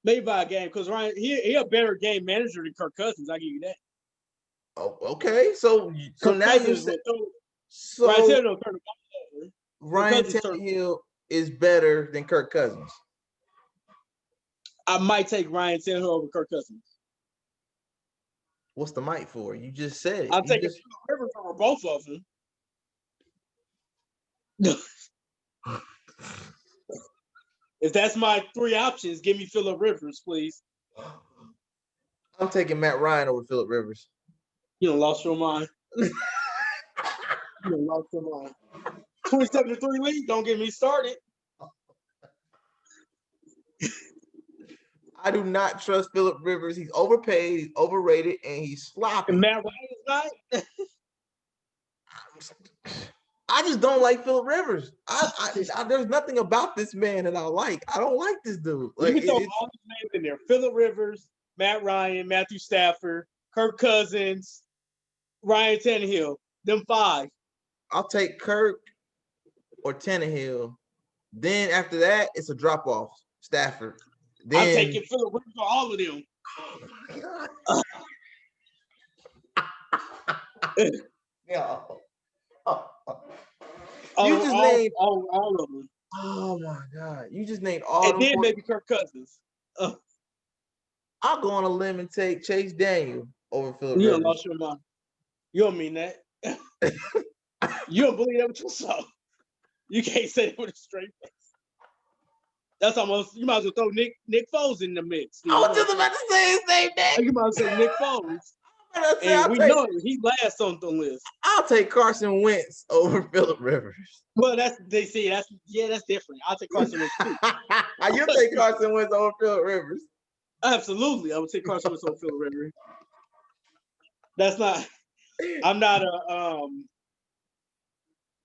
Maybe by a game because Ryan he a better game manager than Kirk Cousins. I give you that. Oh, okay. So now you say Ryan Tannehill is better than Kirk Cousins. I might take Ryan Tannehill over Kirk Cousins. What's the mic for? You just said it. I'm taking Rivers over both of them. If that's my 3 options, give me Phillip Rivers, please. I'm taking Matt Ryan over Phillip Rivers. You done lost your mind. You done lost your mind. 27-3 lead. Don't get me started. I do not trust Phillip Rivers. He's overpaid, he's overrated, and he's sloppy. And Matt Ryan is not. I just don't like Phillip Rivers. There's nothing about this man that I like. I don't like this dude. Like, you can throw all these names in there: Phillip Rivers, Matt Ryan, Matthew Stafford, Kirk Cousins, Ryan Tannehill. Them 5. I'll take Kirk or Tannehill. Then after that, it's a drop off. Stafford. Then, I'm taking Phillip Rivers for all of them. Oh my God. Yeah. You just named all of them. Oh my God! You just named all. And then maybe Kirk Cousins. I'll go on a limb and take Chase Daniel over Phillip Rivers. You don't lost your mind. You don't mean that. You don't believe that with yourself. You can't say it with a straight face. That's almost, you might as well throw Nick Foles in the mix. I was just about to say his name, Nick. You might as well say Nick Foles. And we know he last on the list. I'll take Carson Wentz over Phillip Rivers. Well, that's different. I'll take Carson Wentz too. You'll take Carson Wentz over Phillip Rivers. Absolutely, I would take Carson Wentz over Phillip Rivers. That's not. I'm not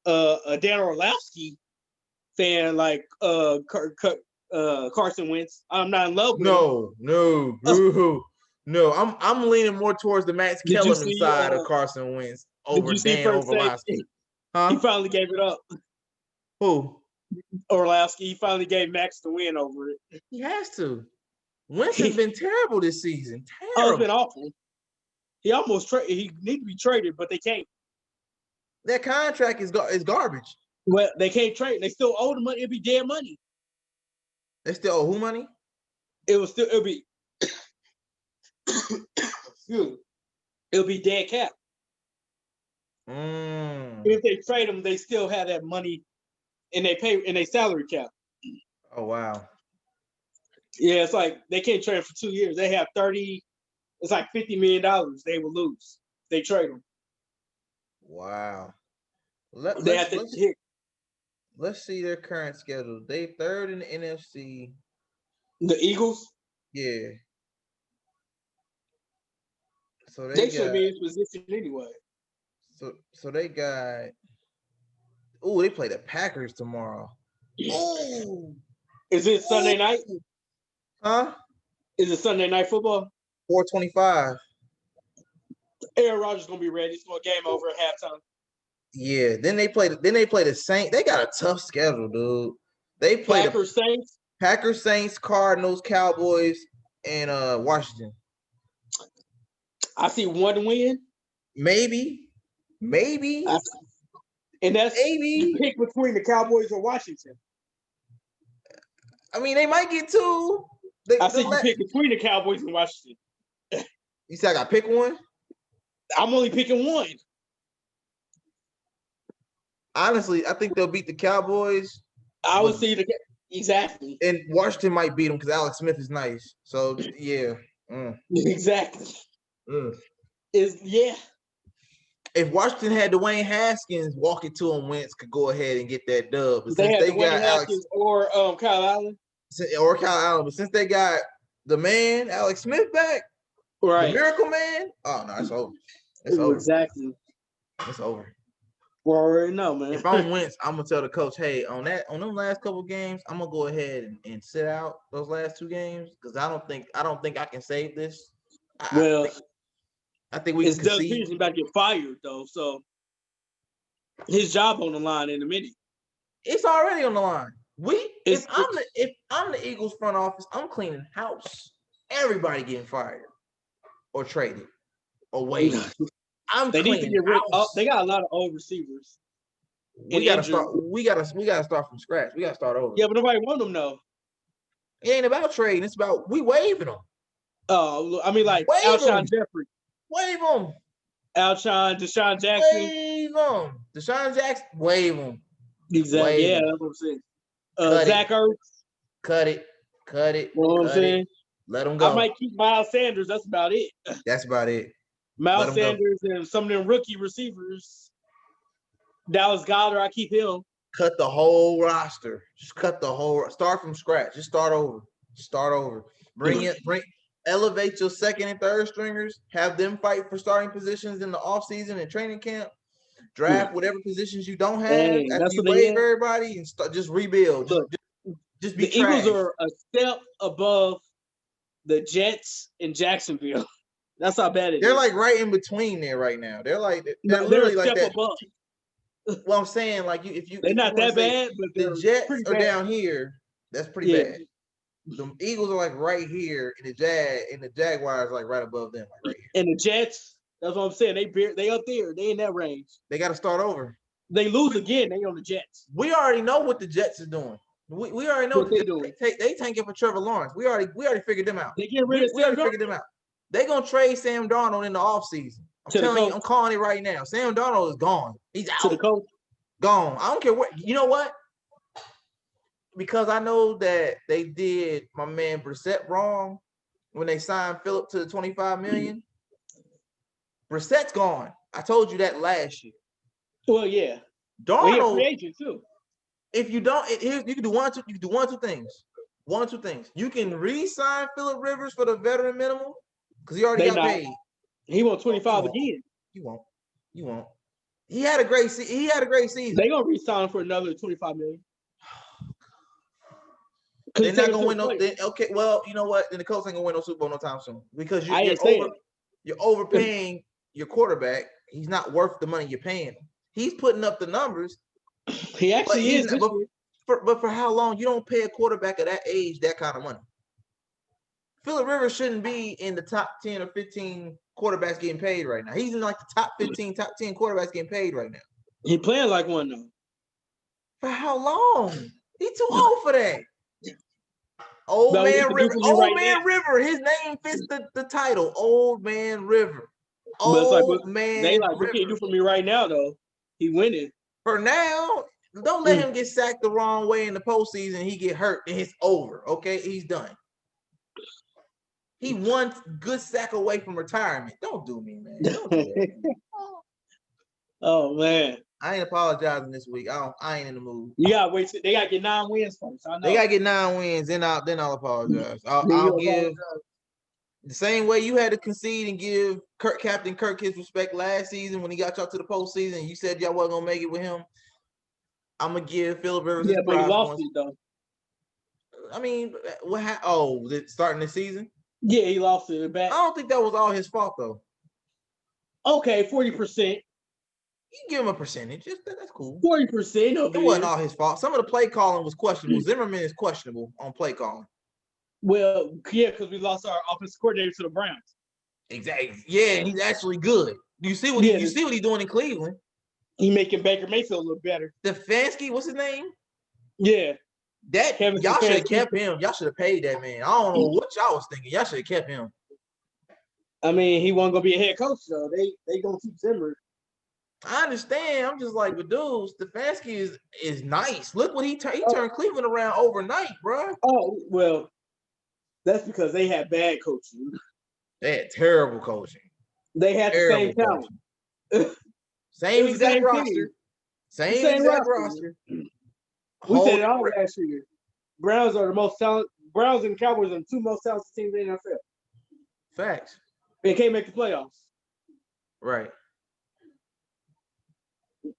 a Dan Orlovsky fan like Carson Wentz. I'm not in love with him. No. I'm leaning more towards the Max Kellerman side of Carson Wentz over Dan Orlovsky. Huh? He finally gave it up. Who? Orlovsky. He finally gave Max the win over it. He has to. Wentz has been terrible this season. Terrible. Oh, it's been awful. He almost he need to be traded, but they can't. That contract is garbage. Well, they can't trade. They still owe the money. It'll be dead money. They still owe who money? It'll be it'll be dead cap. If they trade them, they still have that money and they pay in their salary cap. Oh wow. Yeah, it's like they can't trade for 2 years. They have 30, it's like $50 million they will lose. They trade them. Wow. Let's see their current schedule. They 3rd in the NFC. The Eagles? Yeah. So they should be in position anyway. So they got. Oh, they play the Packers tomorrow. Oh. Is it Sunday night? Huh? Is it Sunday night football? 4:25. Aaron Rodgers gonna be ready. It's going game over at halftime. Yeah. Then they play the Saints. They got a tough schedule, dude. They play Packers, Saints, Cardinals, Cowboys, and Washington. I see one win Maybe. And that's maybe pick between the Cowboys or Washington. I mean, they might get two. I said you pick between the Cowboys and Washington. You said I got to pick one? I'm only picking one. Honestly, I think they'll beat the Cowboys. I would see exactly. And Washington might beat them because Alex Smith is nice. So, yeah. Exactly. If Washington had Dwayne Haskins, walking to him, Wentz could go ahead and get that dub. But they had Dwayne Haskins or Kyle Allen. Or Kyle Allen. But since they got the man, Alex Smith, back, right, the Miracle Man, oh, no, it's over. It's over. Exactly. It's over. We already know, man. If I'm Wentz, I'm gonna tell the coach, hey, on them last couple of games, I'm gonna go ahead and sit out those last 2 games because I don't think I can save this. I think we can concede. Doug Peterson about to get fired though, so his job on the line in a minute. It's already on the line. If I'm the Eagles front office, I'm cleaning house. Everybody getting fired or traded or waived. They need to get rid of. They got a lot of old receivers. We gotta start from scratch. We gotta start over. Yeah, but nobody want them though. It ain't about trading. It's about we waiving them. Oh, I mean, like Alshon Jeffrey. Wave them. Alshon, Deshaun Jackson. Wave them. Deshaun Jackson. Wave them. Exactly. Yeah, that's what I'm saying. Zach Ertz. Cut it. You know what I'm saying? Let them go. I might keep Miles Sanders. That's about it. That's about it. Miles Sanders and some of them rookie receivers. Dallas Goedert, I keep him. Cut the whole roster. Just start from scratch. Just start over. Elevate your second and third stringers. Have them fight for starting positions in the offseason and training camp. Draft whatever positions you don't have after you waive everybody and just rebuild. Just be the Eagles are a step above the Jets in Jacksonville. That's how bad it is. They're like right in between there right now. They're literally like that. Above. Well, I'm saying like they're not that bad, but the Jets are down here. That's pretty bad. The Eagles are like right here, and the Jaguars like right above them, like right here. And the Jets, that's what I'm saying. They up there. They in that range. They got to start over. They lose again. They on the Jets. We already know what the Jets are doing. We already know what they're doing. They tanking for Trevor Lawrence. We already figured them out. They get rid of. We already figured them out. They're gonna trade Sam Darnold in the offseason. I'm telling you, I'm calling it right now. Sam Darnold is gone. He's out. To the coach. Gone. I don't care what. You know what? Because I know that they did my man Brissett wrong when they signed Phillip to the $25 million. Brissett's gone. I told you that last year. Well, yeah. Darnold, free agent too. If you don't, you can do one or two things. You can re-sign Phillip Rivers for the veteran minimum because he already got paid. He wants 25 again. You won't. He had a great season. They gonna re-sign for another $25 million. They're not gonna win no. Okay, well, you know what? Then the Colts ain't gonna win no Super Bowl no time soon because you're overpaying your quarterback. He's not worth the money you're paying him. He's putting up the numbers. He actually is. But for how long? You don't pay a quarterback at that age that kind of money. Phillip Rivers shouldn't be in the top 10 or 15 quarterbacks getting paid right now. He's in like the top 15, top 10 quarterbacks getting paid right now. He playing like one though. For how long? He's too old for that. Old Man River. His name fits the title. Old Man River. They like, what can you do for me right now though? He winning. For now, don't let him get sacked the wrong way in the postseason. He get hurt and it's over. Okay, he's done. He one good sack away from retirement. Don't do me, man. Don't do that. Oh man, I ain't apologizing this week. I ain't in the mood. You gotta wait. They gotta get 9 wins first. I know. They gotta get 9 wins. Then I'll apologize. I'll give the same way you had to concede and give Captain Kirk his respect last season when he got y'all to the postseason. And you said y'all wasn't gonna make it with him. I'm gonna give Phillip Rivers. Yeah, but he lost it though. I mean, starting the season? Yeah, he lost it back. I don't think that was all his fault though. Okay, 40%. You can give him a percentage. That's cool. 40%. It wasn't all his fault. Some of the play calling was questionable. Zimmerman is questionable on play calling. Well, yeah, because we lost our offensive coordinator to the Browns. Exactly. Yeah, he's actually good. You see what you see what he's doing in Cleveland. He making Baker Mayfield look better. Stefanski, what's his name? Yeah. That y'all should have kept him. Y'all should have paid that man. I don't know what y'all was thinking. Y'all should have kept him. I mean, he wasn't gonna be a head coach though. They gonna keep Zimmer. I understand. I'm just like, but dude, Stefanski is nice. Look what he turned Cleveland around overnight, bro. Oh well, that's because they had bad coaching. They had terrible coaching. They had the same talent. Same exact roster. Same exact roster. We said it all last year. Browns are the most talented. Browns and Cowboys are the two most talented teams in the NFL. Facts. They can't make the playoffs. Right.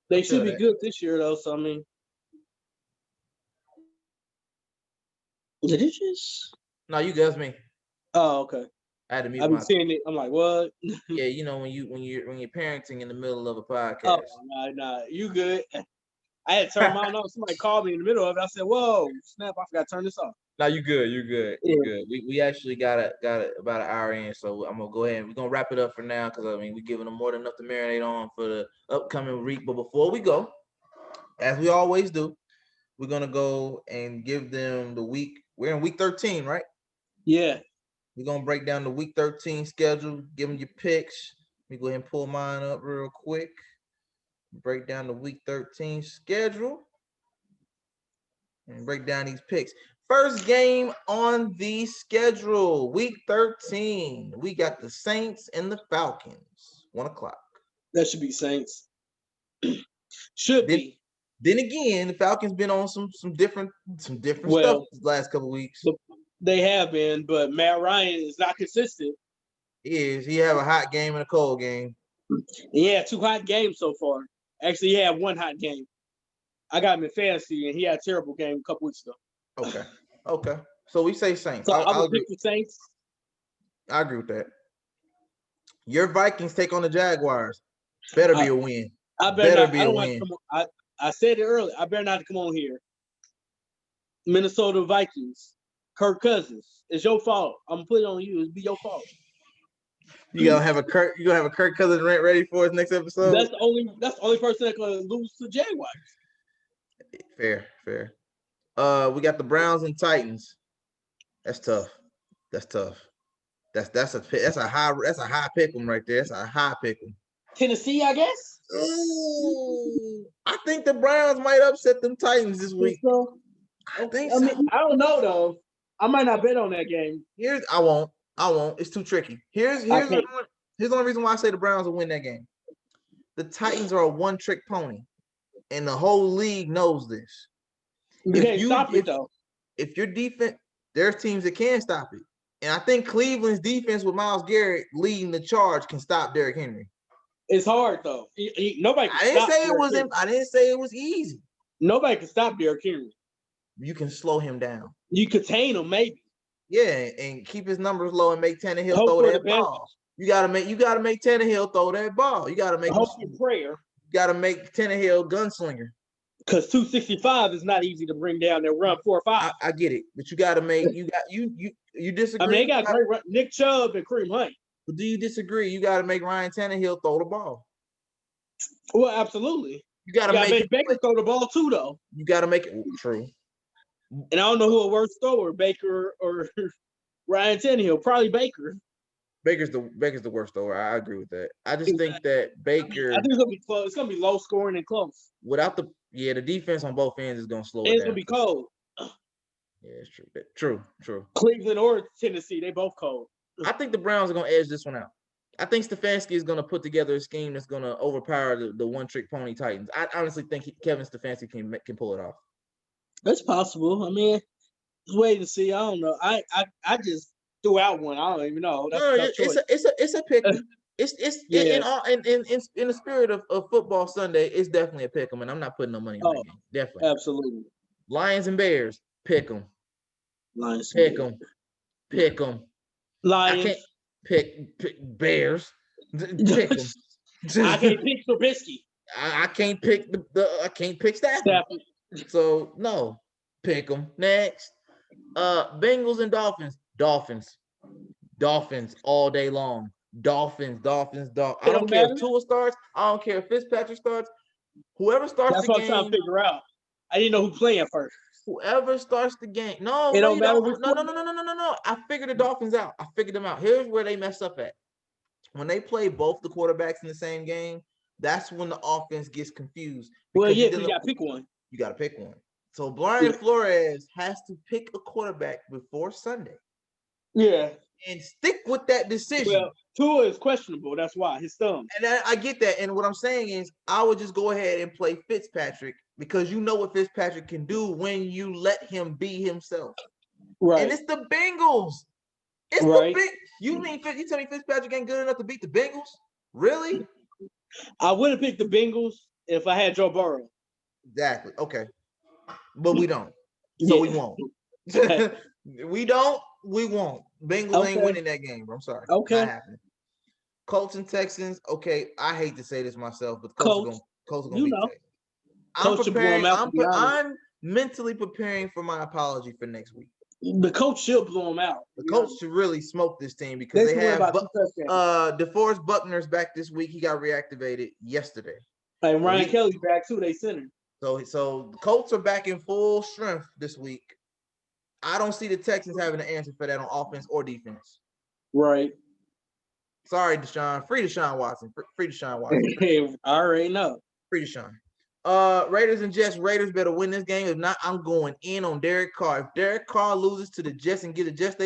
They should be good this year, though. So I mean, did it just? No, you guys me. Oh, okay. I had to mute. I've been seeing it. I'm like, what? Yeah, you know when you're parenting in the middle of a podcast. Oh, nah, you good. I had to turn mine off. Somebody called me in the middle of it. I said, "Whoa, snap! I forgot to turn this off." No, you good. You're good. You're good. We actually got it about an hour in, so I'm gonna go ahead and we're gonna wrap it up for now because I mean we're giving them more than enough to marinate on for the upcoming week. But before we go, as we always do, we're gonna go and give them the week. We're in week 13, right? Yeah. We're gonna break down the week 13 schedule. Give them your picks. Let me go ahead and pull mine up real quick. Break down the week 13 schedule and break down these picks. First game on the schedule, week 13. We got the Saints and the Falcons, 1:00. That should be Saints. Should be. Then again, the Falcons been on some different stuff the last couple of weeks. They have been, but Matt Ryan is not consistent. He have a hot game and a cold game. He had 2 hot games so far. Actually, he had 1 hot game. I got him in fantasy, and he had a terrible game a couple weeks ago. Okay. So we say Saints. So I'll pick the Saints. I agree with that. Your Vikings take on the Jaguars. Better be a win. Better be a win. I said it earlier. I better not come on here. Minnesota Vikings. Kirk Cousins. It's your fault. I'm gonna put it on you. It'll be your fault. You gonna have a Kirk Cousins rant ready for his next episode? That's the only person that's gonna lose to Jaguars. Fair. We got the Browns and Titans. That's tough. That's a high pick 'em right there. That's a high pick 'em. Tennessee, I guess. Ooh, I think the Browns might upset them Titans this week. I think so. I mean, I don't know though. I might not bet on that game. I won't. It's too tricky. Here's the only reason why I say the Browns will win that game. The Titans are a one-trick pony, and the whole league knows this. You can't stop it though. If your defense, there's teams that can stop it, and I think Cleveland's defense with Myles Garrett leading the charge can stop Derrick Henry. It's hard though. Nobody. I didn't say it was easy. Nobody can stop Derrick Henry. You can slow him down. You contain him, maybe. Yeah, and keep his numbers low and make Tannehill throw that ball. You gotta make Tannehill throw that ball. You gotta make prayer. You gotta make Tannehill gunslinger. Because 265 is not easy to bring down. They run 4-5. I get it, but you gotta make you disagree. I mean, they got great run. Nick Chubb and Kareem Hunt. But do you disagree? You gotta make Ryan Tannehill throw the ball. Well, absolutely. You gotta make Baker throw the ball too, though. You gotta make it true. And I don't know who a worse thrower, Baker or Ryan Tannehill. Probably Baker. Baker's the worst thrower. I agree with that. I just think that Baker. I think it's gonna be close. It's gonna be low scoring and close. Without the defense on both ends is gonna slow it down. It's gonna be cold. Yeah, it's true. True. Cleveland or Tennessee, they both cold. I think the Browns are gonna edge this one out. I think Stefanski is gonna put together a scheme that's gonna overpower the one-trick pony Titans. I honestly think Kevin Stefanski can pull it off. That's possible. I mean, just wait and see. I don't know. I just threw out one. I don't even know. It's a pick. In the spirit of football Sunday, it's definitely a pick 'em, and I'm not putting no money on that game. Definitely, absolutely. Lions and Bears, pick 'em. Lions, pick 'em. Pick 'em. Lions. I can't pick Bears. Pick 'em. I can't pick Trubisky. I can't pick I can't pick Stafford. So no, pick them next. Bengals and Dolphins all day long. Dolphins. I It don't don't care matter. if Tua starts. I don't care if Fitzpatrick starts. Whoever starts That's the what I'm trying to game, figure out. I didn't know who playing first. whoever starts the game. No, It no, don't you matter don't. which No, no, one. no, no, no, no, no, no. I figured the Dolphins out. I figured them out. Here's where they mess up at. When they play both the quarterbacks in the same game, that's when the offense gets confused. Well, Because yeah, you got to pick one. You got to pick one. So Brian Flores has to pick a quarterback before Sunday. Yeah. And stick with that decision. Well, Tua is questionable. That's why his thumb. And I get that. And what I'm saying is, I would just go ahead and play Fitzpatrick because you know what Fitzpatrick can do when you let him be himself. Right. And it's the Bengals. It's right. the big. You tell me Fitzpatrick ain't good enough to beat the Bengals? Really? I would have picked the Bengals if I had Joe Burrow. Exactly. Okay. But we don't. So we won't. We don't. We won't. Bengals ain't winning that game, bro. I'm sorry. Okay. Not happening. Colts and Texans. Okay, I hate to say this myself, but Colts are gonna beat Texans. I'm mentally preparing for my apology for next week. The coach should blow them out. The coach should really smoke this team because they have DeForest Buckner's back this week. He got reactivated yesterday. And Ryan Kelly's back too. They center. So the Colts are back in full strength this week. I don't see the Texans having an answer for that on offense or defense. Right. Sorry, Deshaun. Free Deshaun Watson. Free Deshaun Watson. I already know. Free Deshaun. Raiders and Jets. Raiders better win this game. If not, I'm going in on Derek Carr. If Derek Carr loses to the Jets and get the Jets,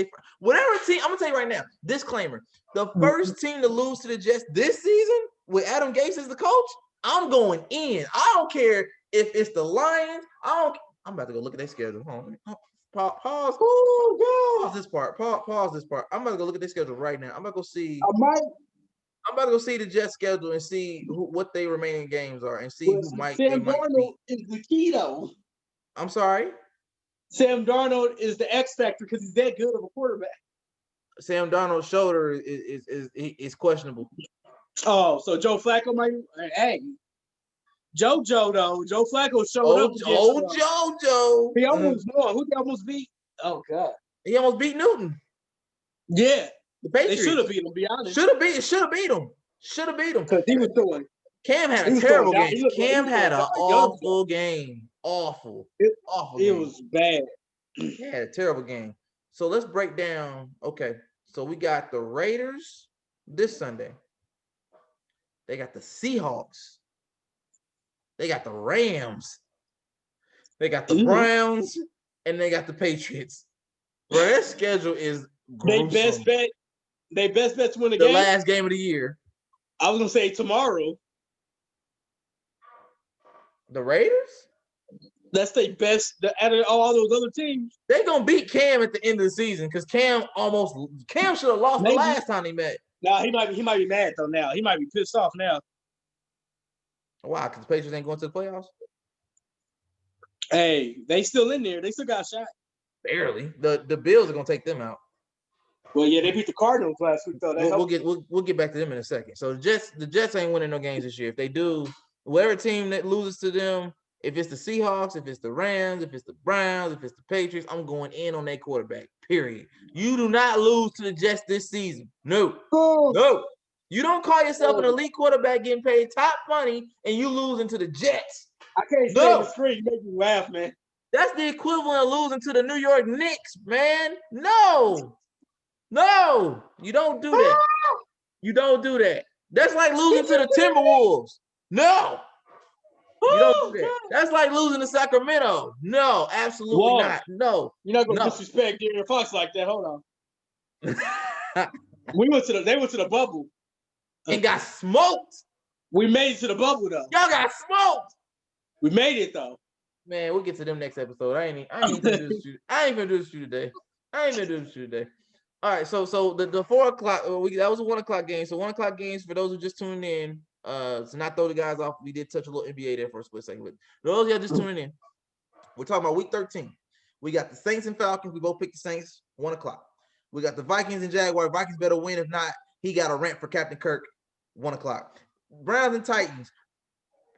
whatever team. I'm gonna tell you right now. Disclaimer: the first team to lose to the Jets this season with Adam Gase as the coach, I'm going in. I don't care if it's the Lions. I'm about to go look at their schedule. Hold on. Pause. Pause this part. Pause this part. I'm about to go look at their schedule right now. I'm about to go see. I'm about to go see the Jets schedule and see what their remaining games are and see who might. Sam Darnold is the key, though. I'm sorry. Sam Darnold is the X factor because he's that good of a quarterback. Sam Darnold's shoulder is questionable. Oh, so Joe Flacco might. Hey, JoJo though. Joe Flacco showed up. JoJo. He almost won. Who he almost beat? Oh God. He almost beat Newton. Yeah. The Patriots. They should have beat him, be honest. Should have beat him. Because he was throwing. Cam had a terrible game. Cam had an awful game. Awful. It was bad. He had a terrible game. So let's break down. Okay. So we got the Raiders this Sunday. They got the Seahawks. They got the Rams. They got the Browns. And they got the Patriots. Bro, their schedule is gruesome. They best bet to win the game. The last game of the year. I was gonna say tomorrow. The Raiders? That's their best out of all those other teams. They're gonna beat Cam at the end of the season because Cam should have lost the last time he met. No, he might be mad though now. He might be pissed off now. Why? Because the Patriots ain't going to the playoffs? Hey, they still in there. They still got a shot. Barely. The Bills are gonna take them out. Well, yeah, they beat the Cardinals last week, though. We'll get back to them in a second. So the Jets ain't winning no games this year. If they do, whatever team that loses to them, if it's the Seahawks, if it's the Rams, if it's the Browns, if it's the Patriots, I'm going in on their quarterback. Period. You do not lose to the Jets this season. No. No. You don't call yourself an elite quarterback getting paid top money and you losing to the Jets. I can't say the screen. You make me laugh, man. That's the equivalent of losing to the New York Knicks, man. No, you don't do that. You don't do that. That's like losing to the Timberwolves. No, you don't do that. That's like losing to Sacramento. No, absolutely not. No. You're not going to disrespect De'Aaron Fox like that. Hold on. They went to the bubble. And got smoked. We made it to the bubble, though. Y'all got smoked. We made it, though. Man, we'll get to them next episode. I ain't gonna do this today. All right, so the 4 o'clock. That was a 1 o'clock game. So 1 o'clock games for those who just tuned in. To not throw the guys off, we did touch a little NBA there for a split second. But those of y'all just tuning in, we're talking about week 13. We got the Saints and Falcons. We both picked the Saints. 1 o'clock. We got the Vikings and Jaguars. Vikings better win. If not, he got a rant for Captain Kirk. 1 o'clock. Browns and Titans.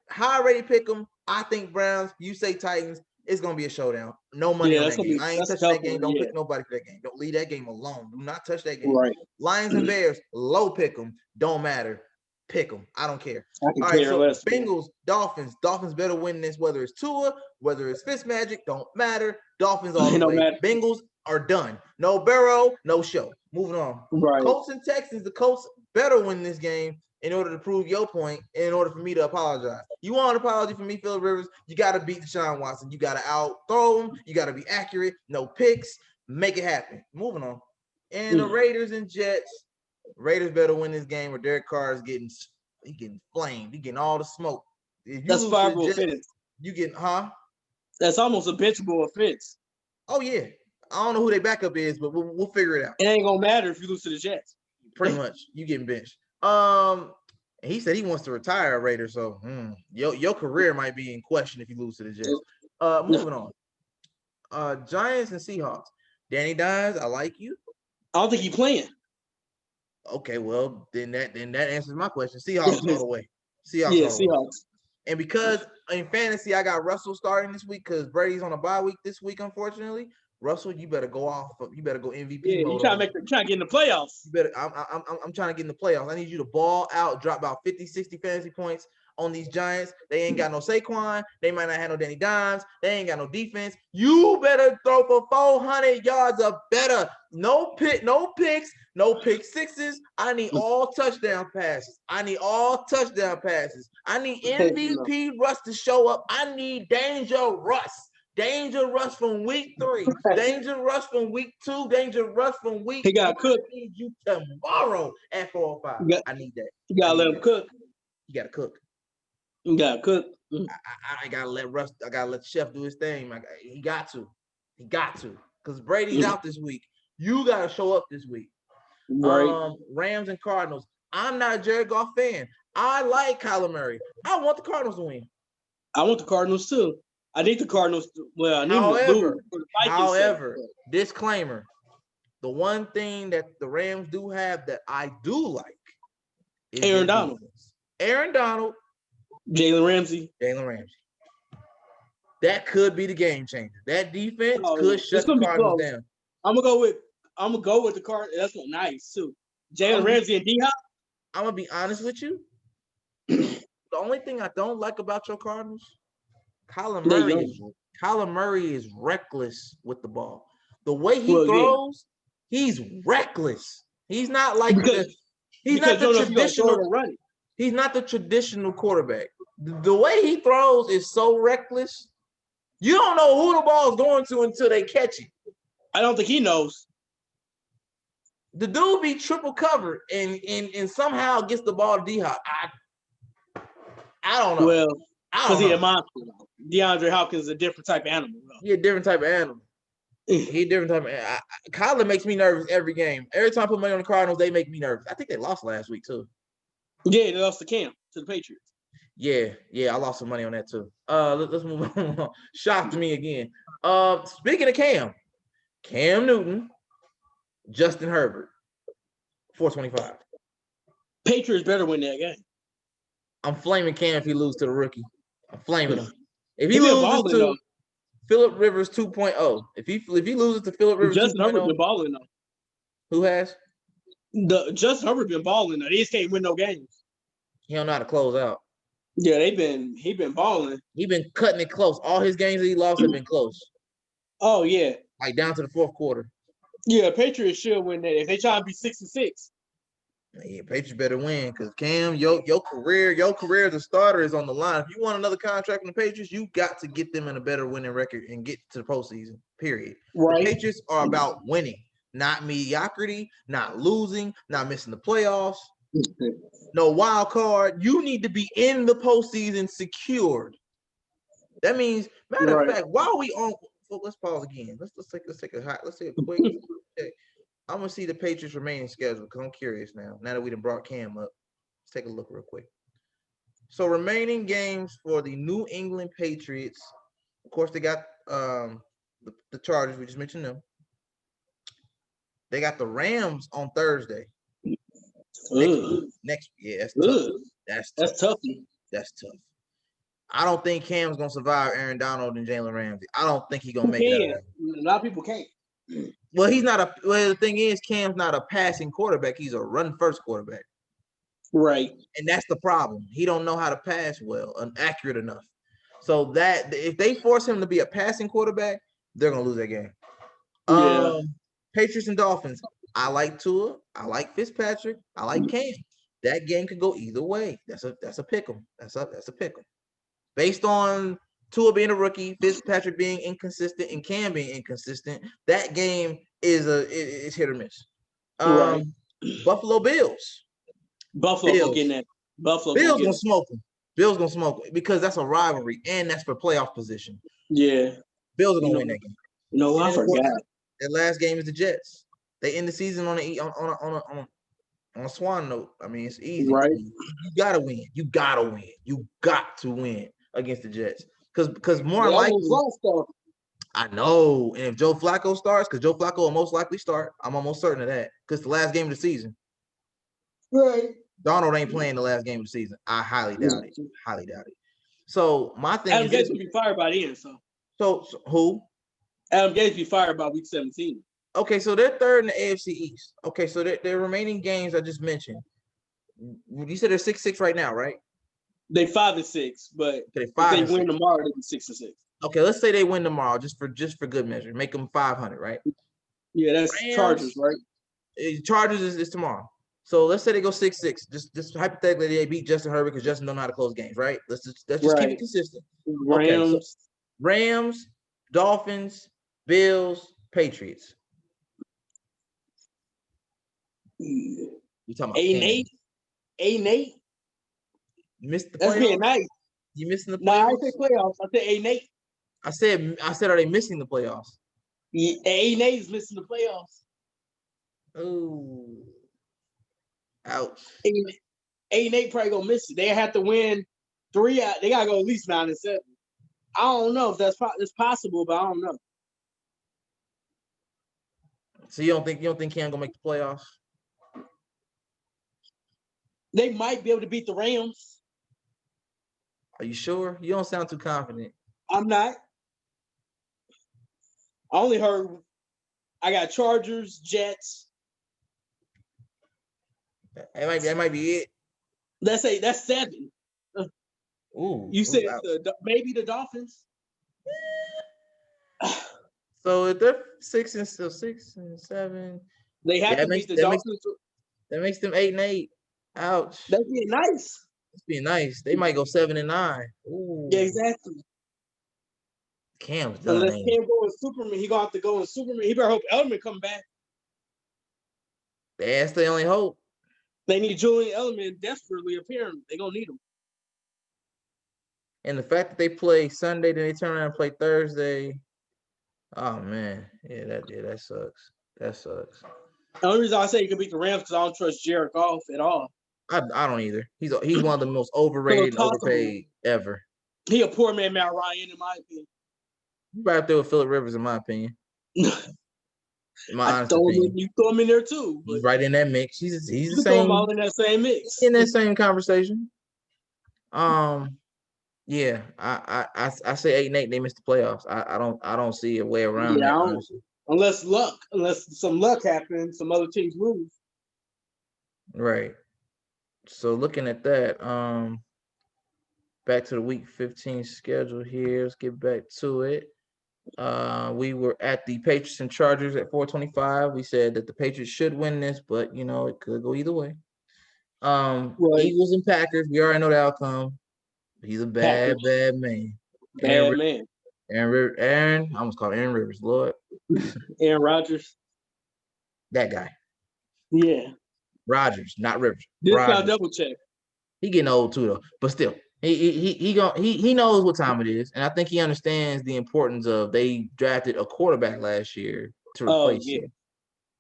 How I already pick them. I think Browns. You say Titans. It's gonna be a showdown. No money on that game. I ain't touching that game. Don't pick nobody for that game. Don't leave that game alone. Do not touch that game. Right. Lions and Bears, low pick them. Don't matter. Pick them. I don't care. I can care less. Bengals, Dolphins. Dolphins better win this, whether it's Tua, whether it's Fitzmagic, don't matter. Dolphins all the way. Matter. Bengals are done. No Burrow, no show. Moving on. Right. Colts and Texans. The Colts better win this game in order to prove your point, in order for me to apologize. You want an apology from me, Phillip Rivers, you got to beat Deshaun Watson. You got to out-throw him. You got to be accurate. No picks. Make it happen. Moving on. And the Raiders and Jets. Raiders better win this game, or Derek Carr is getting flamed. He getting all the smoke. That's fireable offense. You getting, That's almost a benchable offense. Oh, yeah. I don't know who their backup is, but we'll figure it out. It ain't going to matter if you lose to the Jets. Pretty much. You getting benched. He said he wants to retire a Raider, so your career might be in question if you lose to the Jets. Moving on. Giants and Seahawks. Danny Dimes, I like you. I don't think he's playing. Okay, well, then that answers my question. Seahawks all the way. Seahawks. And because in fantasy, I got Russell starting this week because Brady's on a bye week this week, unfortunately. Russell, you better go off. You better go MVP. Yeah, you trying to get in the playoffs. You better. I'm trying to get in the playoffs. I need you to ball out, drop about 50, 60 fantasy points on these Giants. They ain't got no Saquon. They might not have no Danny Dimes. They ain't got no defense. You better throw for 400 yards or better. No picks, no pick sixes. I need all touchdown passes. I need MVP Russ to show up. I need Danger Russ. Danger Russ from week 3. Danger Russ from week 2. Danger Russ from week. He got cooked. I need you tomorrow at 4:05. I need that. You gotta let him cook. You gotta cook. You gotta cook. I gotta let Russ. I gotta let the chef do his thing. He got to. Because Brady's out this week. You gotta show up this week. Right. Rams and Cardinals. I'm not a Jared Goff fan. I like Kyler Murray. I want the Cardinals to win. I want the Cardinals too. I need the Cardinals. I need however, disclaimer: the one thing that the Rams do have that I do like is Aaron Donald. Jalen Ramsey. That could be the game changer. That defense could shut the Cardinals down. I'm gonna go with the Cardinals. That's nice too. Jalen Ramsey and D-Hop. I'm gonna be honest with you. The only thing I don't like about your Cardinals. Kyler Murray is reckless with the ball. The way he throws, he's reckless. He's not like he's not the traditional quarterback. The way he throws is so reckless. You don't know who the ball is going to until they catch it. I don't think he knows. The dude be triple covered and somehow gets the ball to D-Hop. I don't know. Well, because he's a monster. DeAndre Hopkins is a different type of animal. He's a different type of animal. Kyler makes me nervous every game. Every time I put money on the Cardinals, they make me nervous. I think they lost last week too. Yeah, they lost to Cam, to the Patriots. Yeah, I lost some money on that too. Let's move on. Shocked me again. Speaking of Cam Newton, Justin Herbert, 425. Patriots better win that game. I'm flaming Cam if he loses to the rookie. I'm flaming him. If he loses to Phillip Rivers 2.0, if he loses to Phillip Rivers 2.0, Justin Herbert been balling though. Who has? Justin Herbert been balling though. He just can't win no games. He don't know how to close out. Yeah, he been balling. He been cutting it close. All his games that he lost have been close. Oh yeah, like down to the fourth quarter. Yeah, Patriots should win that. If they try to be 6-6. Yeah, Patriots better win because Cam, your career as a starter is on the line. If you want another contract from the Patriots, you got to get them in a better winning record and get to the postseason. Period. Right. The Patriots are about winning, not mediocrity, not losing, not missing the playoffs. No wild card. You need to be in the postseason secured. That means, matter of fact, while we on, let's pause again. Let's take a quick check. I'm gonna see the Patriots remaining schedule because I'm curious now. Now that we done brought Cam up, let's take a look real quick. So remaining games for the New England Patriots. Of course, they got the Chargers. We just mentioned them. They got the Rams on Thursday. Next, yeah, that's tough. That's tough. That's tough. I don't think Cam's gonna survive Aaron Donald and Jalen Ramsey. I don't think he's gonna make it out of that. A lot of people can't. Well, he's not a. Well, the thing is, Cam's not a passing quarterback. He's a run-first quarterback. Right. And that's the problem. He don't know how to pass well and accurate enough. So that if they force him to be a passing quarterback, they're gonna lose that game. Yeah. Patriots and Dolphins. I like Tua. I like Fitzpatrick. I like Cam. That game could go either way. That's a pick 'em. That's a pick 'em. Based on Tua being a rookie, Fitzpatrick being inconsistent, and Cam being inconsistent, that game is hit or miss. Right. Buffalo Bills. Buffalo gonna get that. Buffalo Bills gonna smoke them. Bills gonna smoke it because that's a rivalry and that's for playoff position. Yeah. Bills are gonna win that game. No, I forgot. Their last game is the Jets. They end the season on a swan note. I mean, it's easy. Right. You gotta win. You gotta win. You got to win against the Jets. Because more likely, I know. And if Joe Flacco starts, because Joe Flacco will most likely start, I'm almost certain of that. Because the last game of the season. Right. Donald ain't playing the last game of the season. I highly doubt it. Highly doubt it. So my thing Adam Gase will be fired by the end. So who? Adam Gase be fired by week 17. Okay, so they're third in the AFC East. Okay, so their remaining games I just mentioned. You said they're 6-6 right now, right? They 5-6, but if they win tomorrow, they'll be 6-6. Okay, let's say they win tomorrow, just for good measure. Make them 500, right? Yeah, that's Rams, Chargers, right? Chargers is tomorrow. So let's say they go 6-6. Just hypothetically, they beat Justin Herbert because Justin don't know how to close games, right? Let's just keep it consistent. Rams, okay, so Rams, Dolphins, Bills, Patriots. You talking about 8-8? 8-8? Missed the playoffs? That's being nice. You missing the playoffs? No, I said playoffs. I said 8-8. I said, are they missing the playoffs? Yeah, 8-8 is missing the playoffs. Oh. Ouch. 8-8 probably gonna miss it. They have to win 3 out. They gotta go at least 9-7. I don't know if that's possible, but I don't know. So you don't think Cam gonna make the playoffs? They might be able to beat the Rams. Are you sure? You don't sound too confident. I'm not. I only heard I got Chargers, Jets. That might be it. Let's say that's 7. Ooh. You said maybe the Dolphins. So if they're 6 and 7, they have to beat the Dolphins. That makes them 8-8. Ouch. That'd be nice. That's being nice. They might go 7-9. Ooh. Yeah, exactly. Cam's done. Unless Cam go in Superman, he gonna have to go in Superman. He better hope Edelman come back. That's the only hope. They need Julian Edelman desperately appearing. They're gonna need him. And the fact that they play Sunday, then they turn around and play Thursday. Oh man. Yeah, that sucks. That sucks. The only reason I say he can beat the Rams because I don't trust Jared Goff at all. I don't either. He's one of the most overrated and overpaid ever. He a poor man, Matt Ryan, in my opinion. You right up there with Phillip Rivers, in my opinion. In my honest opinion. You throw him in there too. He's right in that mix. He's the same. Throw him all in that same mix. In that same conversation. Yeah, I say 8-8. They missed the playoffs. I don't see a way around that. Honestly. Unless some luck happens, some other teams lose. Right. So looking at that, back to the week 15 schedule here. Let's get back to it. We were at the Patriots and Chargers at 425. We said that the Patriots should win this, but it could go either way. Right. Eagles and Packers. We already know the outcome. He's a bad man. Bad man. Aaron, I almost called Aaron Rivers, Lord. Aaron Rodgers. That guy. Yeah. Rodgers, not Rivers. This guy double check. He getting old too, though. But still, he knows what time it is, and I think he understands the importance of they drafted a quarterback last year to replace him.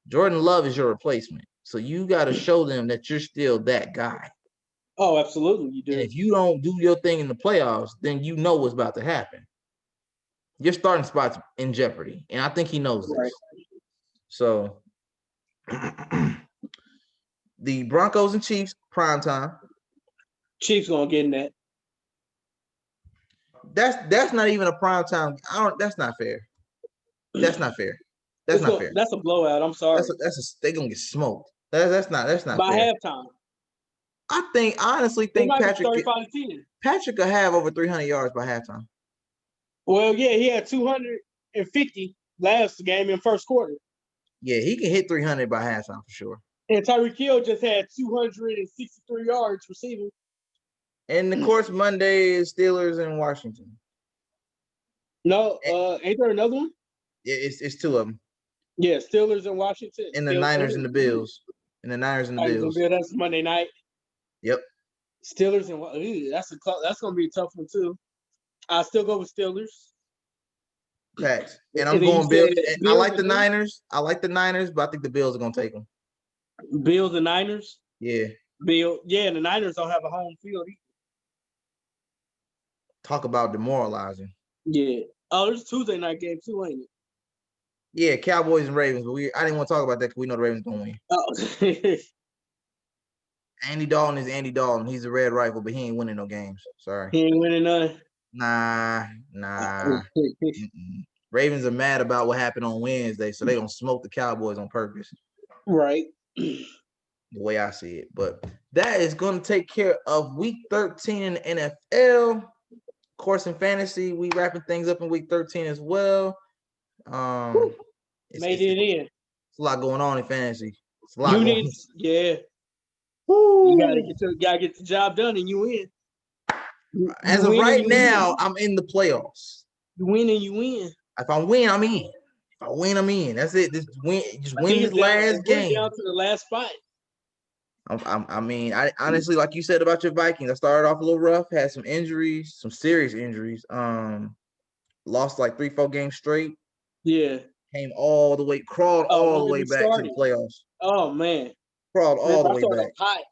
Jordan Love is your replacement, so you got to show them that you're still that guy. Oh, absolutely, you do. And if you don't do your thing in the playoffs, then you know what's about to happen. Your starting spot's in jeopardy, and I think he knows this. Right. So, the Broncos and Chiefs, prime time. Chiefs gonna get in that. That's not even a prime time. That's not fair. That's not fair. That's not fair. That's a blowout. I'm sorry. They gonna get smoked. That's not by fair. halftime. I honestly think Patrick could have over 300 yards by halftime. Well, yeah, he had 250 last game in first quarter. Yeah, he can hit 300 by halftime for sure. And Tyreek Hill just had 263 yards receiving. And of course, Monday is Steelers and Washington. No, ain't there another one? Yeah, it's two of them. Yeah, Steelers and Washington. And the Niners and the Bills. And the Niners and the Bills. That's Monday night. Yep. Steelers and that's gonna be a tough one too. I still go with Steelers. Facts. And I'm going Bills. And I like the Niners. I like the Niners, but I think the Bills are gonna take them. Bills and Niners? Yeah. And the Niners don't have a home field either. Talk about demoralizing. Yeah. Oh, there's a Tuesday night game too, ain't it? Yeah, Cowboys and Ravens, but I didn't want to talk about that because we know the Ravens gonna win. Oh. Andy Dalton is Andy Dalton. He's a red rifle, but he ain't winning no games. Sorry. He ain't winning none. Nah. Ravens are mad about what happened on Wednesday, so they gonna smoke the Cowboys on purpose. Right. The way I see it. But that is gonna take care of week 13 in the NFL. Of course, in fantasy, we wrapping things up in week 13 as well. Made it in. It's a lot going on in fantasy. It's a lot going on. Yeah. Woo. You gotta get the job done and you win. As of right now, I'm in the playoffs. You win and you win. If I win, I'm in. If I win, I'm in. That's it. Just win this last game. Down to the last spot. I honestly, like you said about your Vikings, I started off a little rough, had some injuries, some serious injuries. Lost like 3-4 games straight. Yeah. Crawled all the way back to the playoffs. Oh man. Crawled all the way back. High,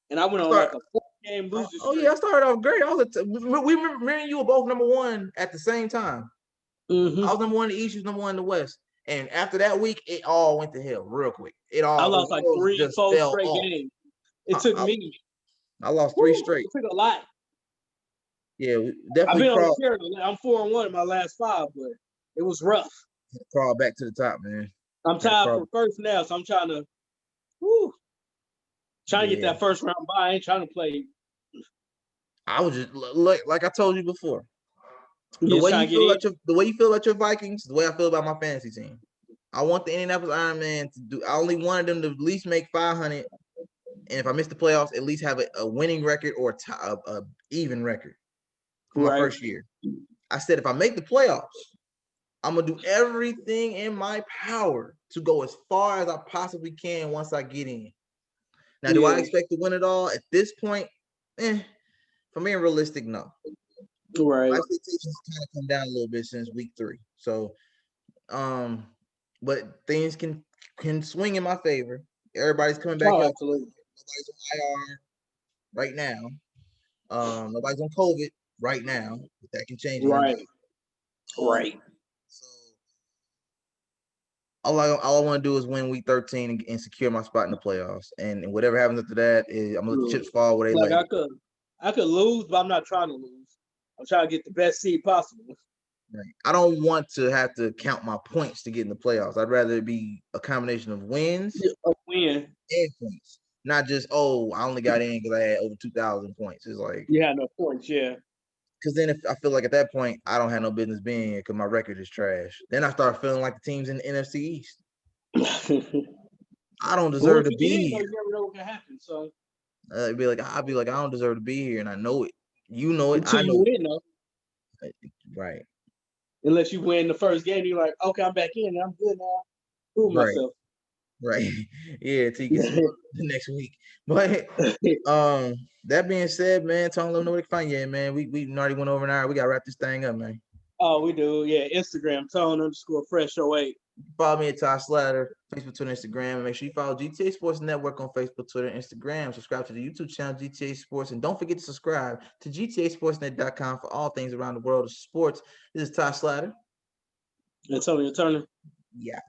and I went on like a 4-game losing streak. Oh yeah, I started off great. We remember me and you were both number one at the same time. Mm-hmm. I was number one in the East, you was number one in the West. And after that week, it all went to hell real quick. I lost like 3-4 straight games. It took me. I lost 3 straight. It took a lot. Yeah, we definitely. I've been on the chair. I'm 4-1 in my last 5, but it was rough. Crawl back to the top, man. I'm tied for first now, so I'm trying to get that first round bye. I ain't trying to play. I was just like I told you before. The way you feel about your Vikings, the way I feel about my fantasy team. I want the Indianapolis Ironman to do. I only wanted them to at least make 500, and if I miss the playoffs, at least have a winning record or a even record for my first year. I said if I make the playoffs, I'm gonna do everything in my power to go as far as I possibly can once I get in. Now, do I expect to win it all at this point? If I'm being realistic, no. Right. My expectations kind of come down a little bit since week 3. So, but things can swing in my favor. Everybody's coming back up. Absolutely. Nobody's on IR right now. Nobody's on COVID right now. But that can change. Right. Right. So all I want to do is win week 13 and secure my spot in the playoffs. And whatever happens after that is I'm gonna let the chips fall where they lay. I could lose, but I'm not trying to lose. I'm trying to get the best seed possible. Right. I don't want to have to count my points to get in the playoffs. I'd rather it be a combination of wins and points. Not just, I only got in because I had over 2,000 points. It's like you had no points, yeah. Because then if I feel like at that point, I don't have no business being here because my record is trash. Then I start feeling like the teams in the NFC East. I don't deserve to be here. You never know what can happen, so. I'd be like, I don't deserve to be here, and I know it. You know it. Until I know you win, though. Right. Unless you win the first game, you're like, okay, I'm back in. I'm good now. Prove myself. Right. Yeah, till you get the next week. But that being said, man, Tone, let me know where to find you, man. We already went over an hour. We gotta wrap this thing up, man. Oh, we do. Yeah, Instagram, Tone_Fresh08. Follow me at Ty Slatter, Facebook, Twitter, Instagram, and make sure you follow GTA Sports Network on Facebook, Twitter, and Instagram. Subscribe to the YouTube channel GTA Sports, and don't forget to subscribe to GTASportsNet.com for all things around the world of sports. This is Ty Slatter. Antonio Turner. Yeah.